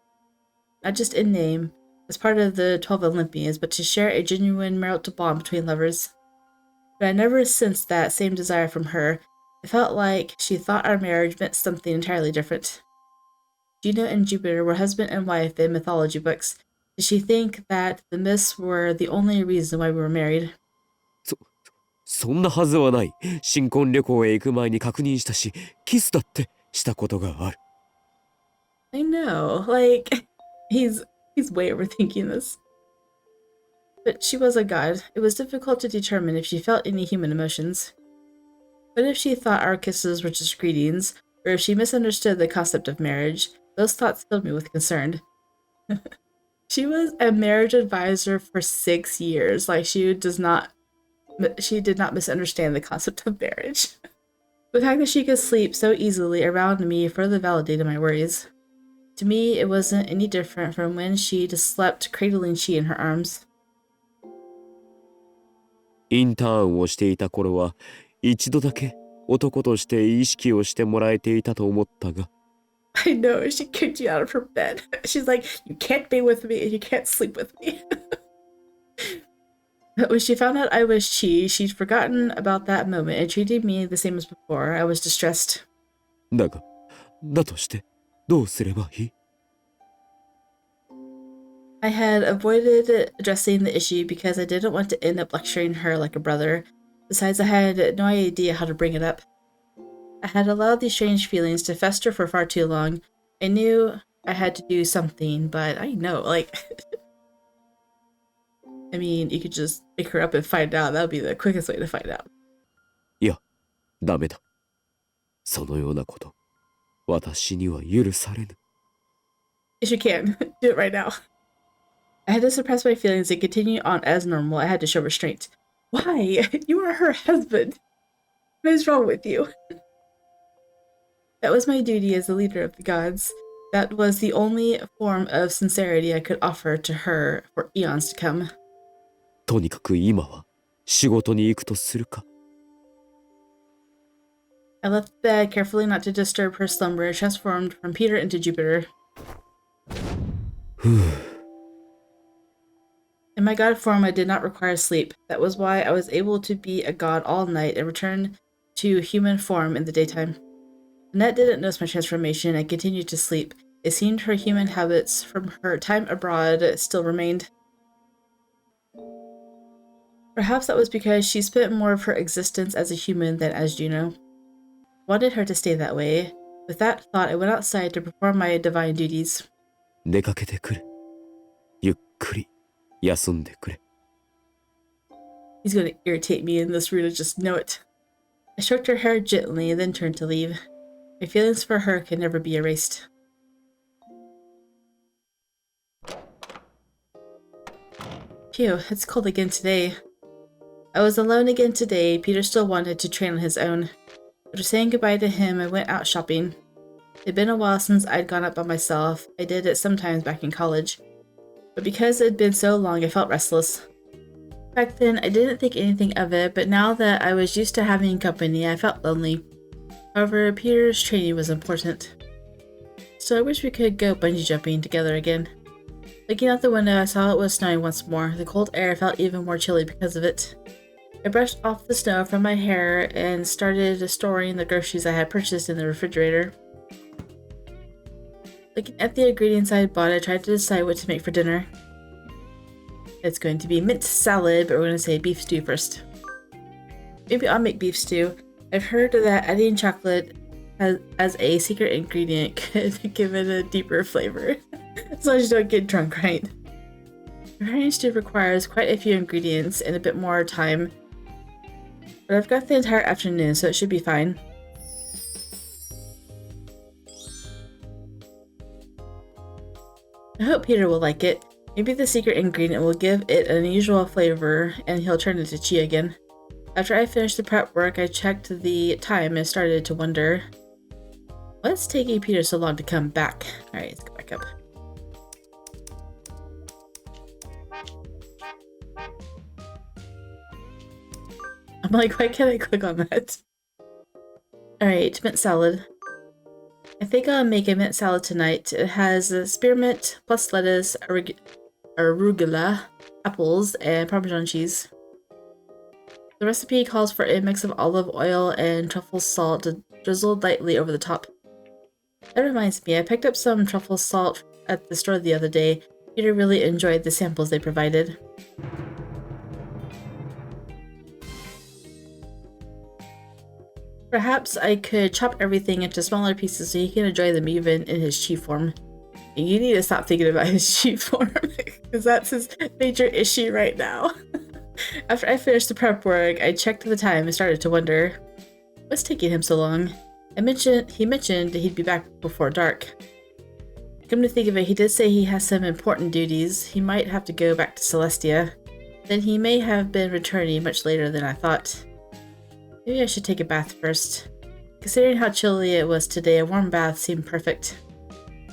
Not just in name, as part of the 12 Olympians, but to share a genuine marital bond between lovers. But I never sensed that same desire from her. It felt like she thought our marriage meant something entirely different. Juno and Jupiter were husband and wife in mythology books. Did she think that the myths were the only reason why we were married? そんなはずはない。新婚旅行へ行く前に確認したし、キスだってしたことがある。 I know, he's way overthinking this. But she was a god. It was difficult to determine if she felt any human emotions. What if she thought our kisses were just greetings, or if she misunderstood the concept of marriage? Those thoughts filled me with concern. She was a marriage advisor for 6 years. She did not misunderstand the concept of marriage. The fact that she could sleep so easily around me further validated my worries. To me, it wasn't any different from when she just slept cradling Chii in her arms. インターンをしていた頃は、一度だけ男として意識をしてもらえていたと思ったが。 I know, she kicked you out of her bed. She's like, you can't be with me and you can't sleep with me. But when she found out I was Chii, she'd forgotten about that moment and treated me the same as before. I was distressed. だが、だとしてどうすればいい？ I had avoided addressing the issue because I didn't want to end up lecturing her like a brother. Besides, I had no idea how to bring it up. I had allowed these strange feelings to fester for far too long. I knew I had to do something, but I know, I mean, you could just pick her up and find out. That would be the quickest way to find out. いや、ダメだ。そのようなこと、私には許されぬ。 Yes, you can. Do it right now. I had to suppress my feelings and continue on as normal. I had to show restraint. Why? You are her husband. What is wrong with you? That was my duty as the leader of the gods. That was the only form of sincerity I could offer to her for eons to come. とにかく今は仕事に行くとするか。 I left the bed carefully not to disturb her slumber and transformed from Peter into Jupiter. In my god form, I did not require sleep. That was why I was able to be a god all night and return to human form in the daytime. Lynette didn't notice my transformation and continued to sleep. It seemed her human habits from her time abroad still remained. Perhaps that was because she spent more of her existence as a human than as Juno. I wanted her to stay that way. With that thought, I went outside to perform my divine duties. 出かけてくれ。ゆっくり休んでくれ。 He's going to irritate me in this room, I just know it. I stroked her hair gently and then turned to leave. My feelings for her can never be erased. Phew, it's cold again today. I was alone again today. Peter still wanted to train on his own. After saying goodbye to him, I went out shopping. It had been a while since I'd gone out by myself. I did it sometimes back in college. But because it had been so long, I felt restless. Back then, I didn't think anything of it, but now that I was used to having company, I felt lonely. However, Peter's training was important. So I wish we could go bungee jumping together again. Looking out the window, I saw it was snowing once more. The cold air felt even more chilly because of it. I brushed off the snow from my hair and started storing the groceries I had purchased in the refrigerator. Looking at the ingredients I had bought, I tried to decide what to make for dinner. It's going to be mint salad, but we're going to say beef stew first. Maybe I'll make beef stew. I've heard that adding chocolate as a secret ingredient could give it a deeper flavor. As long as you don't get drunk, right? Preparing stew requires quite a few ingredients and a bit more time. But I've got the entire afternoon, so it should be fine. I hope Peter will like it. Maybe the secret ingredient will give it an unusual flavor and he'll turn into Chii again. After I finished the prep work, I checked the time and started to wonder, what's taking Peter so long to come back? Alright, let's go back up. I'm like, why can't I click on that? Alright, mint salad. I think I'll make a mint salad tonight. It has spearmint plus lettuce, arugula, apples, and Parmesan cheese. The recipe calls for a mix of olive oil and truffle salt drizzled lightly over the top. That reminds me, I picked up some truffle salt at the store the other day. Peter really enjoyed the samples they provided. Perhaps I could chop everything into smaller pieces so he can enjoy them even in his Chii form. You need to stop thinking about his Chii form, because that's his major issue right now. After I finished the prep work, I checked the time and started to wonder, what's taking him so long? He mentioned that he'd be back before dark. Come to think of it, he did say he has some important duties. He might have to go back to Celestia. Then he may have been returning much later than I thought. Maybe I should take a bath first. Considering how chilly it was today, a warm bath seemed perfect.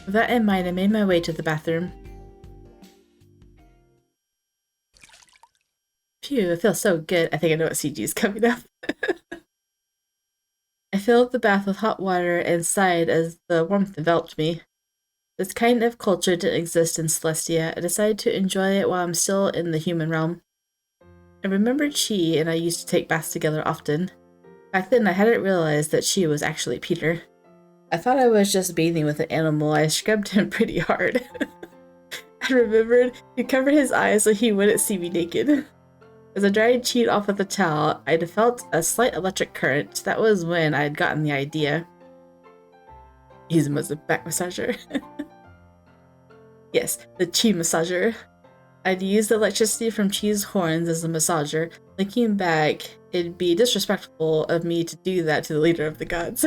With that in mind, I made my way to the bathroom. Phew, it feels so good. I think I know what CG is coming up. I filled the bath with hot water and sighed as the warmth enveloped me. This kind of culture didn't exist in Celestia. I decided to enjoy it while I'm still in the human realm. I remembered Chii and I used to take baths together often. Back then I hadn't realized that Chii was actually Peter. I thought I was just bathing with an animal. I scrubbed him pretty hard. I remembered he covered his eyes so he wouldn't see me naked. As I dried Chii off with a towel, I'd felt a slight electric current. That was when I'd gotten the idea. He's a back massager. Yes, the Chii massager. I'd used the electricity from Chii's horns as a massager. Looking back, it'd be disrespectful of me to do that to the leader of the gods.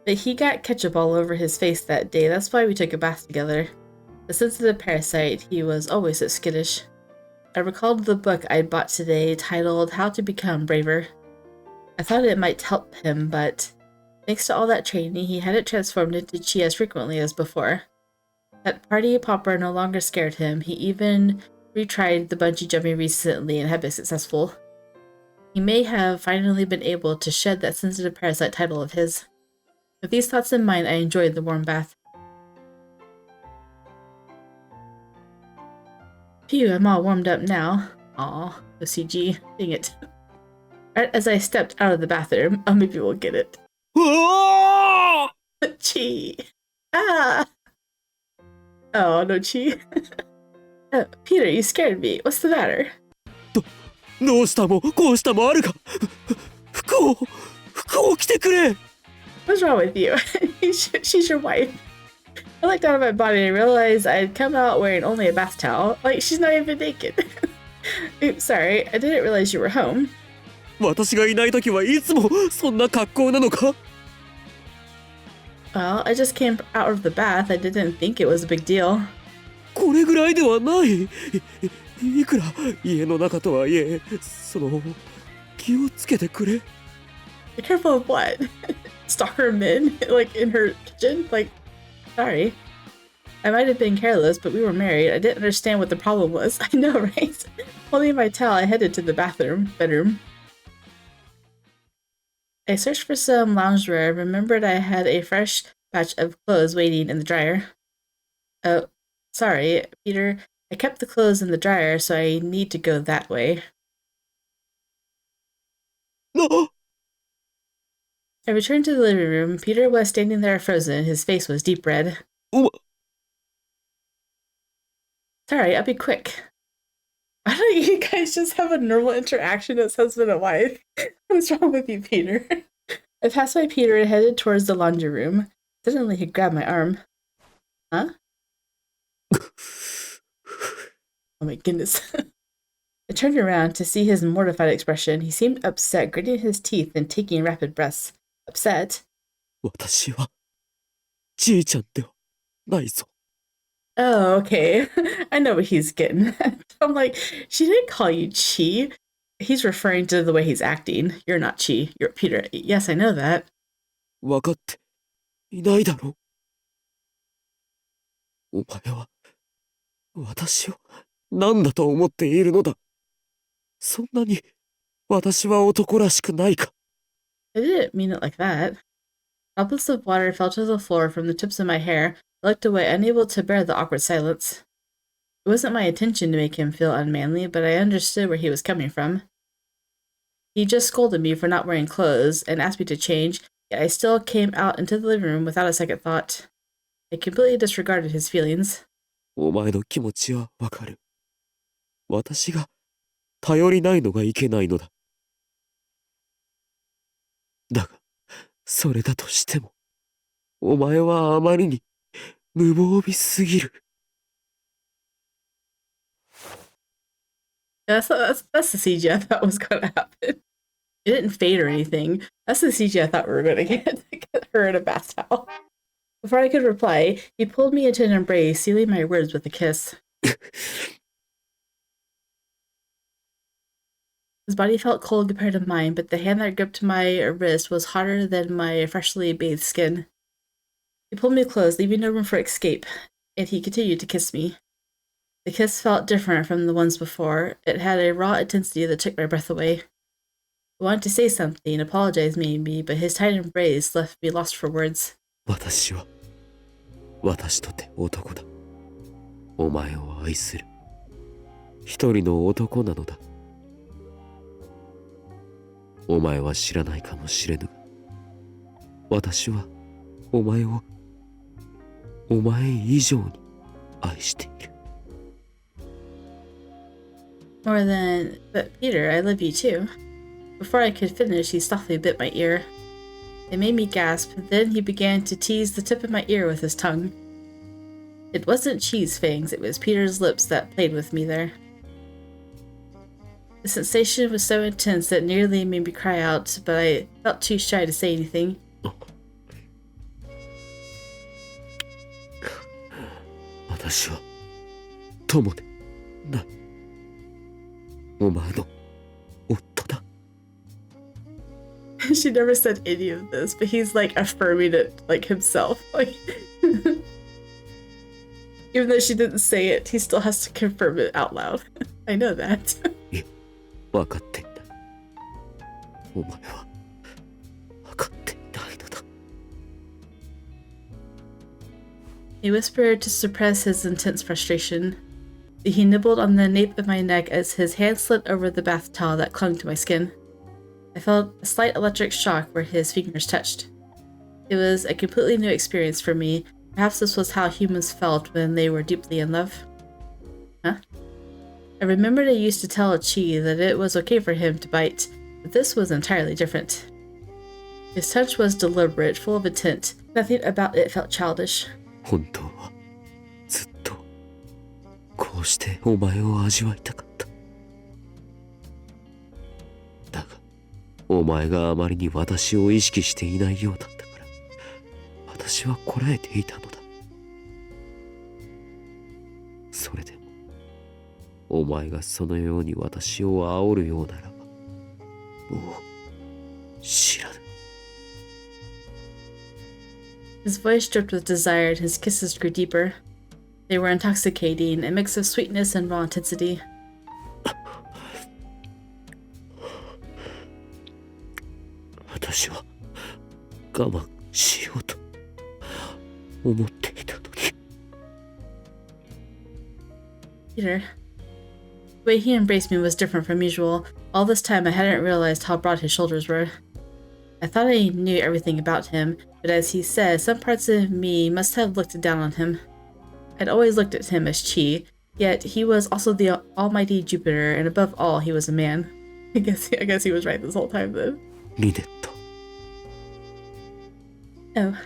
But he got ketchup all over his face that day. That's why we took a bath together. The sensitive parasite, he was always so skittish. I recalled the book I'd bought today titled How to Become Braver. I thought it might help him, but thanks to all that training, he hadn't transformed into Chii as frequently as before. That party popper no longer scared him. He even retried the bungee jumping recently and had been successful. He may have finally been able to shed that sensitive parasite title of his. With these thoughts in mind, I enjoyed the warm bath. Phew, I'm all warmed up now. Aw, the CG. Dang it. Right as I stepped out of the bathroom, maybe we'll get it. Chii! Ah! Oh, no Chii. Peter, you scared me. What's the matter? どうしたもこうしたもあるか福服を着てくれ What's wrong with you? She's your wife. I looked down at my body and realized I'd come out wearing only a bath towel. Like, she's not even naked. Oops, sorry. I didn't realize you were home. 私がいない時はいつもそんな格好なのか Well, I just came out of the bath. I didn't think it was a big deal. これぐらいではない。いくら家の中とはいえ、気をつけてくれ。Be careful of what? Stalker men? Like, in her kitchen? Like, sorry. I might have been careless, but we were married. I didn't understand what the problem was. I know, right? Holding my towel, I headed to the bedroom. I searched for some loungewear and remembered I had a fresh batch of clothes waiting in the dryer. Oh, sorry, Peter. I kept the clothes in the dryer, so I need to go that way. No! I returned to the living room. Peter was standing there frozen. His face was deep red. Sorry, I'll be quick. Why don't you guys just have a normal interaction as husband and wife? What's wrong with you, Peter? I passed by Peter and headed towards the laundry room. Suddenly, he grabbed my arm. Huh? Oh my goodness. I turned around to see his mortified expression. He seemed upset, gritting his teeth and taking rapid breaths. Upset? 私はちいちゃんではないぞ。 Oh, okay. I know what he's getting at. I'm like, she didn't call you Chii. He's referring to the way he's acting. You're not Chii. You're Peter. Yes, I know that. 分かっていないだろう。お前は私を何だと思っているのだ。そんなに私は男らしくないか。 I didn't mean it like that. Droplets of water fell to the floor from the tips of my hair. I looked away, unable to bear the awkward silence. It wasn't my intention to make him feel unmanly, but I understood where he was coming from. He just scolded me for not wearing clothes and asked me to change, yet I still came out into the living room without a second thought. I completely disregarded his feelings. お前の気持ちはわかる。私が頼りないのがいけないのだ。だが、それだとしても、お前はあまりに無防備すぎる。That's the CG I thought was going to happen. It didn't fade or anything. That's the CG I thought we were going to get her in a bath towel. Before I could reply, he pulled me into an embrace, sealing my words with a kiss. His body felt cold compared to mine, but the hand that gripped my wrist was hotter than my freshly bathed skin. He pulled me close, leaving no room for escape, and he continued to kiss me. The kiss felt different from the ones before. It had a raw intensity that took my breath away. I wanted to say something, apologize maybe, but his tight embrace left me lost for words. 私は私とて男だ。お前を愛する一人の男なのだ。お前は知らないかもしれぬが、私はお前をお前以上に愛している。More than, but Peter, I love you too. Before I could finish, he softly bit my ear. It made me gasp, then he began to tease the tip of my ear with his tongue. It wasn't Chii's fangs, it was Peter's lips that played with me there. The sensation was so intense that it nearly made me cry out, but I felt too shy to say anything. 私は友でない。お前の夫だ。She never said any of this, but he's like affirming it like himself. Like even though she didn't say it, he still has to confirm it out loud. I know that. いえ、分かっていない。お前は分かっていないのだ。He whispered to suppress his intense frustration. He nibbled on the nape of my neck as his hand slid over the bath towel that clung to my skin. I felt a slight electric shock where his fingers touched. It was a completely new experience for me. Perhaps this was how humans felt when they were deeply in love. Huh? I remembered I used to tell Chii that it was okay for him to bite. But this was entirely different. His touch was deliberate, full of intent. Nothing about it felt childish. 本当はずっとこうしてお前を味わいたかった。だがお前があまりに私を意識していないようだったから私はこらえていたのだ。それでもお前がそのように私を煽るようならばもう知らぬ。His voice dripped with desire and his kisses grew deeper. They were intoxicating, a mix of sweetness and raw intensity. 私は我慢しようと思っていたのに。Peter. The way he embraced me was different from usual. All this time I hadn't realized how broad his shoulders were. I thought I knew everything about him, but as he said, some parts of me must have looked down on him. I'd always looked at him as Chii, yet he was also the almighty Jupiter, and above all, he was a man. I guess he was right this whole time then. Lynette. Oh.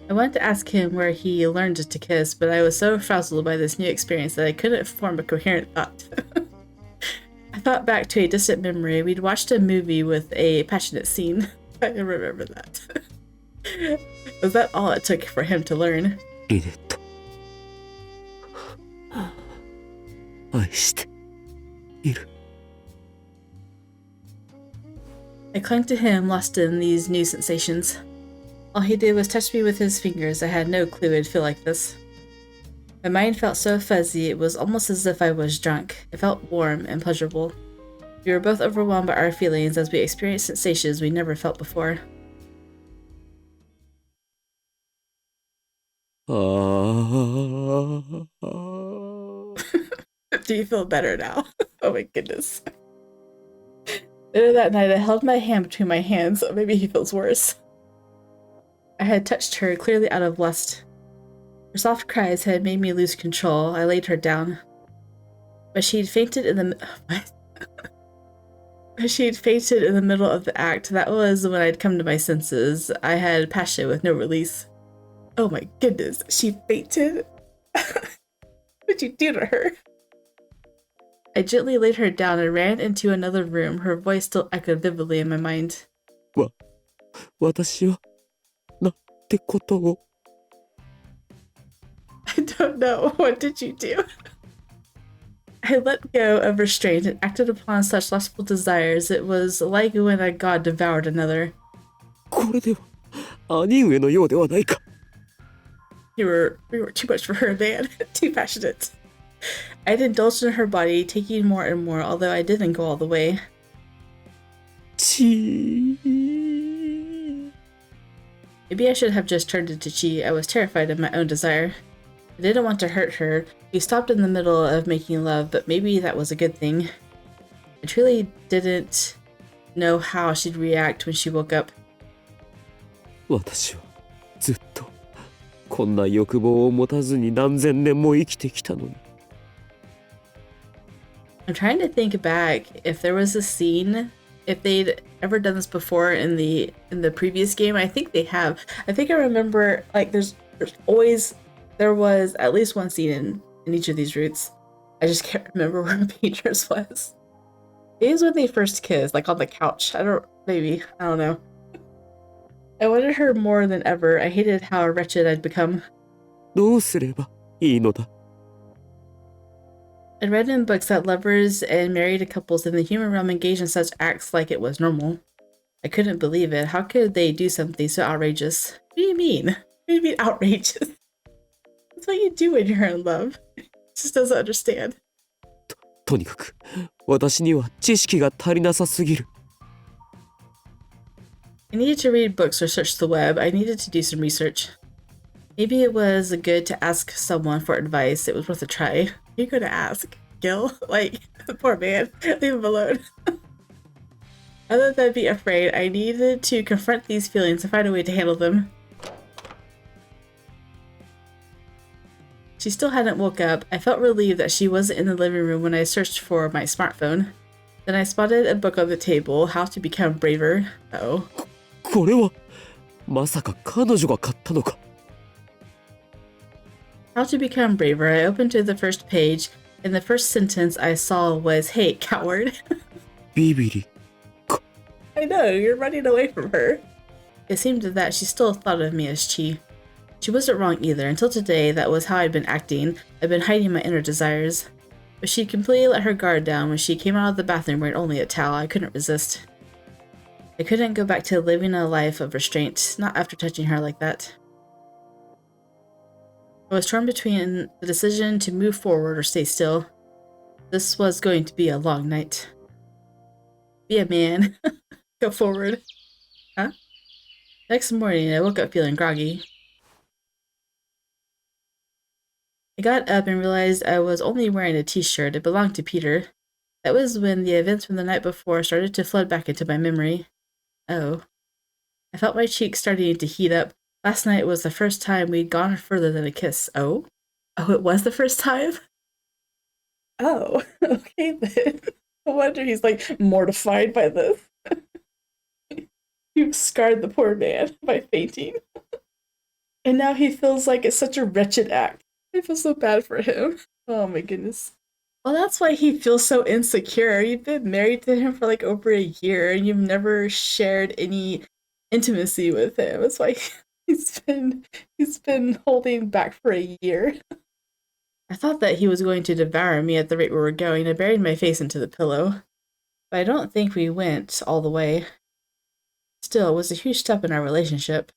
I wanted to ask him where he learned to kiss, but I was so frazzled by this new experience that I couldn't form a coherent thought. I thought back to a distant memory. We'd watched a movie with a passionate scene. I remember that. Was that all it took for him to learn? Lynette. 愛している。I clung to him, lost in these new sensations. All he did was touch me with his fingers. I had no clue it'd feel like this. My mind felt so fuzzy, it was almost as if I was drunk. It felt warm and pleasurable. We were both overwhelmed by our feelings as we experienced sensations we never felt before. Do you feel better now? Oh my goodness. Later that night, I held my hand between my hands, so maybe he feels worse. I had touched her, clearly out of lust. Her soft cries had made me lose control. I laid her down. But she'd fainted in the She'd fainted in the middle of the act. That was when I'd come to my senses. I had passion with no release. Oh my goodness, she fainted? What'd you do to her? I gently laid her down and ran into another room. Her voice still echoed vividly in my mind. 私はなんてことを。I don't know. What did you do? I let go of restraint and acted upon such lustful desires. It was like when a god devoured another. これでは兄上のようではないか。We were too much for her, man. Too passionate. I'd indulged in her body, taking more and more, although I didn't go all the way. Chii. Maybe I should have just turned into Chii. I was terrified of my own desire. I didn't want to hurt her. We stopped in the middle of making love, but maybe that was a good thing. I truly didn't know how she'd react when she woke up. 私はずっとこんな欲望を持たずに何千年も生きてきたのに。I'm trying to think back if there was a scene, if they'd ever done this before in the previous game. I think they have. I think I remember like there was at least one scene in each of these routes. I just can't remember where Peter's was. It was when they first kissed, like on the couch. I don't know. I wanted her more than ever. I hated how wretched I'd become. どうすればいいのだ。I'd read in books that lovers and married couples in the human realm engage in such acts like it was normal. I couldn't believe it. How could they do something so outrageous? What do you mean? What do you mean outrageous? That's what you do when you're in love. Just doesn't understand. とにかく私には知識が足りなさすぎる。I needed to read books or search the web. I needed to do some research. Maybe it was good to ask someone for advice. It was worth a try. You're gonna ask Gil? Like, poor man. Leave him alone. Other than be afraid, I needed to confront these feelings and find a way to handle them. She still hadn't woke up. I felt relieved that she wasn't in the living room when I searched for my smartphone. Then I spotted a book on the table, How to Become Braver. Uh-oh. これはまさか彼女が買ったのか。 How to Become Braver. I opened to the first page, and the first sentence I saw was, Hey, coward. ビビリ I know, you're running away from her. It seemed that she still thought of me as Chii. She wasn't wrong either. Until today, that was how I'd been acting. I'd been hiding my inner desires. But she completely let her guard down when she came out of the bathroom wearing only a towel. I couldn't resist. I couldn't go back to living a life of restraint, not after touching her like that. I was torn between the decision to move forward or stay still. This was going to be a long night. Be a man. Go forward. Huh? Next morning, I woke up feeling groggy. I got up and realized I was only wearing a t-shirt. It belonged to Peter. That was when the events from the night before started to flood back into my memory. Oh. I felt my cheeks starting to heat up. Last night was the first time we'd gone further than a kiss. Oh? Oh, it was the first time? Oh, okay then. No wonder he's like mortified by this. You've scarred the poor man by fainting. And now he feels like it's such a wretched act. I feel so bad for him. Oh my goodness. Well, that's why he feels so insecure. You've been married to him for like over a year and you've never shared any intimacy with him. That's why he's been holding back for a year. I thought that he was going to devour me at the rate we were going. I buried my face into the pillow. But I don't think we went all the way. Still, it was a huge step in our relationship.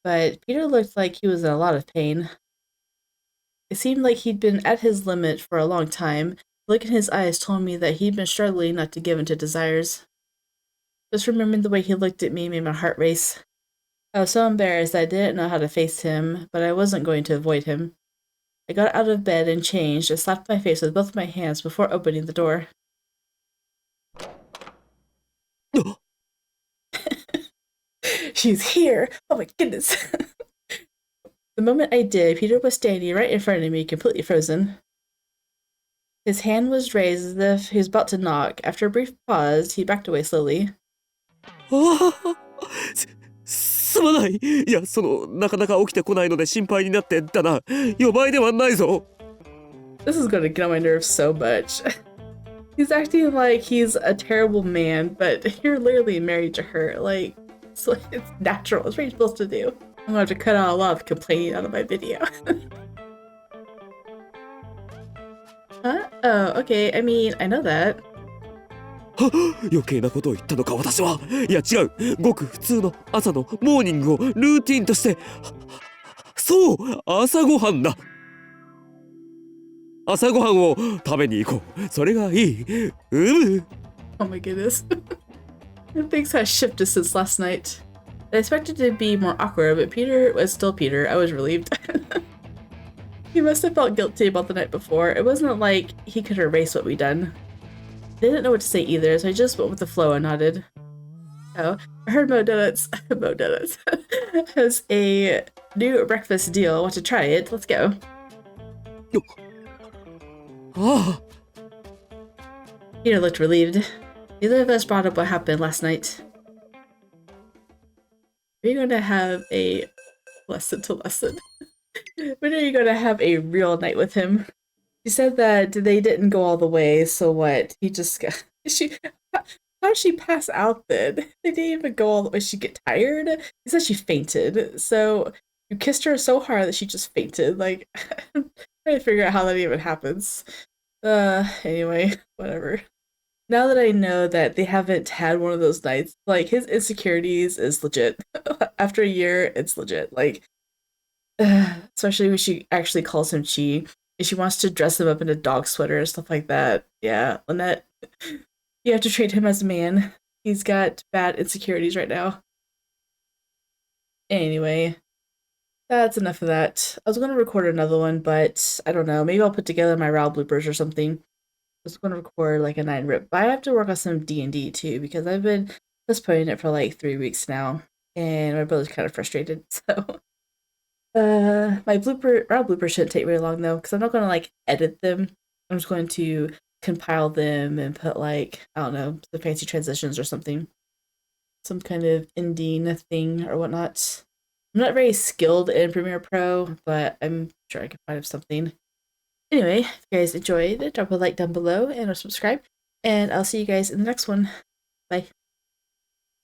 But Peter looked like he was in a lot of pain. It seemed like he'd been at his limit for a long time. The look in his eyes told me that he'd been struggling not to give in to desires. Just remembering the way he looked at me made my heart race. I was so embarrassed I didn't know how to face him, but I wasn't going to avoid him. I got out of bed and changed and slapped my face with both my hands before opening the door. She's here! Oh my goodness! The moment I did, Peter was standing right in front of me, completely frozen. His hand was raised as if he was about to knock. After a brief pause, he backed away slowly. すまない。いや、なかなか起きてこないので心配になってだな。予売ではないぞ。 This is gonna get on my nerves so much. He's acting like he's a terrible man, but you're literally married to her. Like it's natural. It's what you're supposed to do. I'm gonna have to cut out a lot of complaining out of my video. Huh? Oh, okay. I mean, I know that. 余計なことを言ったのか私は。いや違う。ごく普通の朝のモーニングをルーティンとして。そう朝ごはんだ。朝ごはんを食べに行こう。それがいい。Oh my goodness. Things have shifted since last night. I expected it to be more awkward, but Peter was still Peter. I was relieved. He must have felt guilty about the night before. It wasn't like he could erase what we'd done. I didn't know what to say either, so I just went with the flow and nodded. Oh, I heard Mo Donuts has a new breakfast deal. Want to try it? Let's go. Peter looked relieved. Neither of us brought up what happened last night. We're going to have a lesson to lesson. When are you going to have a real night with him? She said that they didn't go all the way, so what? He just got... How did she pass out then? They didn't even go all the way. She get tired? He said she fainted. So you kissed her so hard that she just fainted. Like, I'm trying to figure out how that even happens. Anyway, whatever. Now that I know that they haven't had one of those nights, like, his insecurities is legit. After a year, it's legit. Like, especially when she actually calls him Chii. And she wants to dress him up in a dog sweater and stuff like that. Yeah, Lynette, you have to treat him as a man. He's got bad insecurities right now. Anyway, that's enough of that. I was going to record another one, but I don't know. Maybe I'll put together my RAL bloopers or something. I was going to record like a 9 rip, but I have to work on some D&D too because I've been postponing it for like 3 weeks now, and my brother's kind of frustrated, so... my RAW blooper shouldn't take very long though, because I'm not going to like edit them. I'm just going to compile them and put like, I don't know, the fancy transitions or something. Some kind of ending thing or whatnot. I'm not very skilled in Premiere Pro, but I'm sure I can find something. Anyway, if you guys enjoyed, drop a like down below and subscribe. And I'll see you guys in the next one. Bye.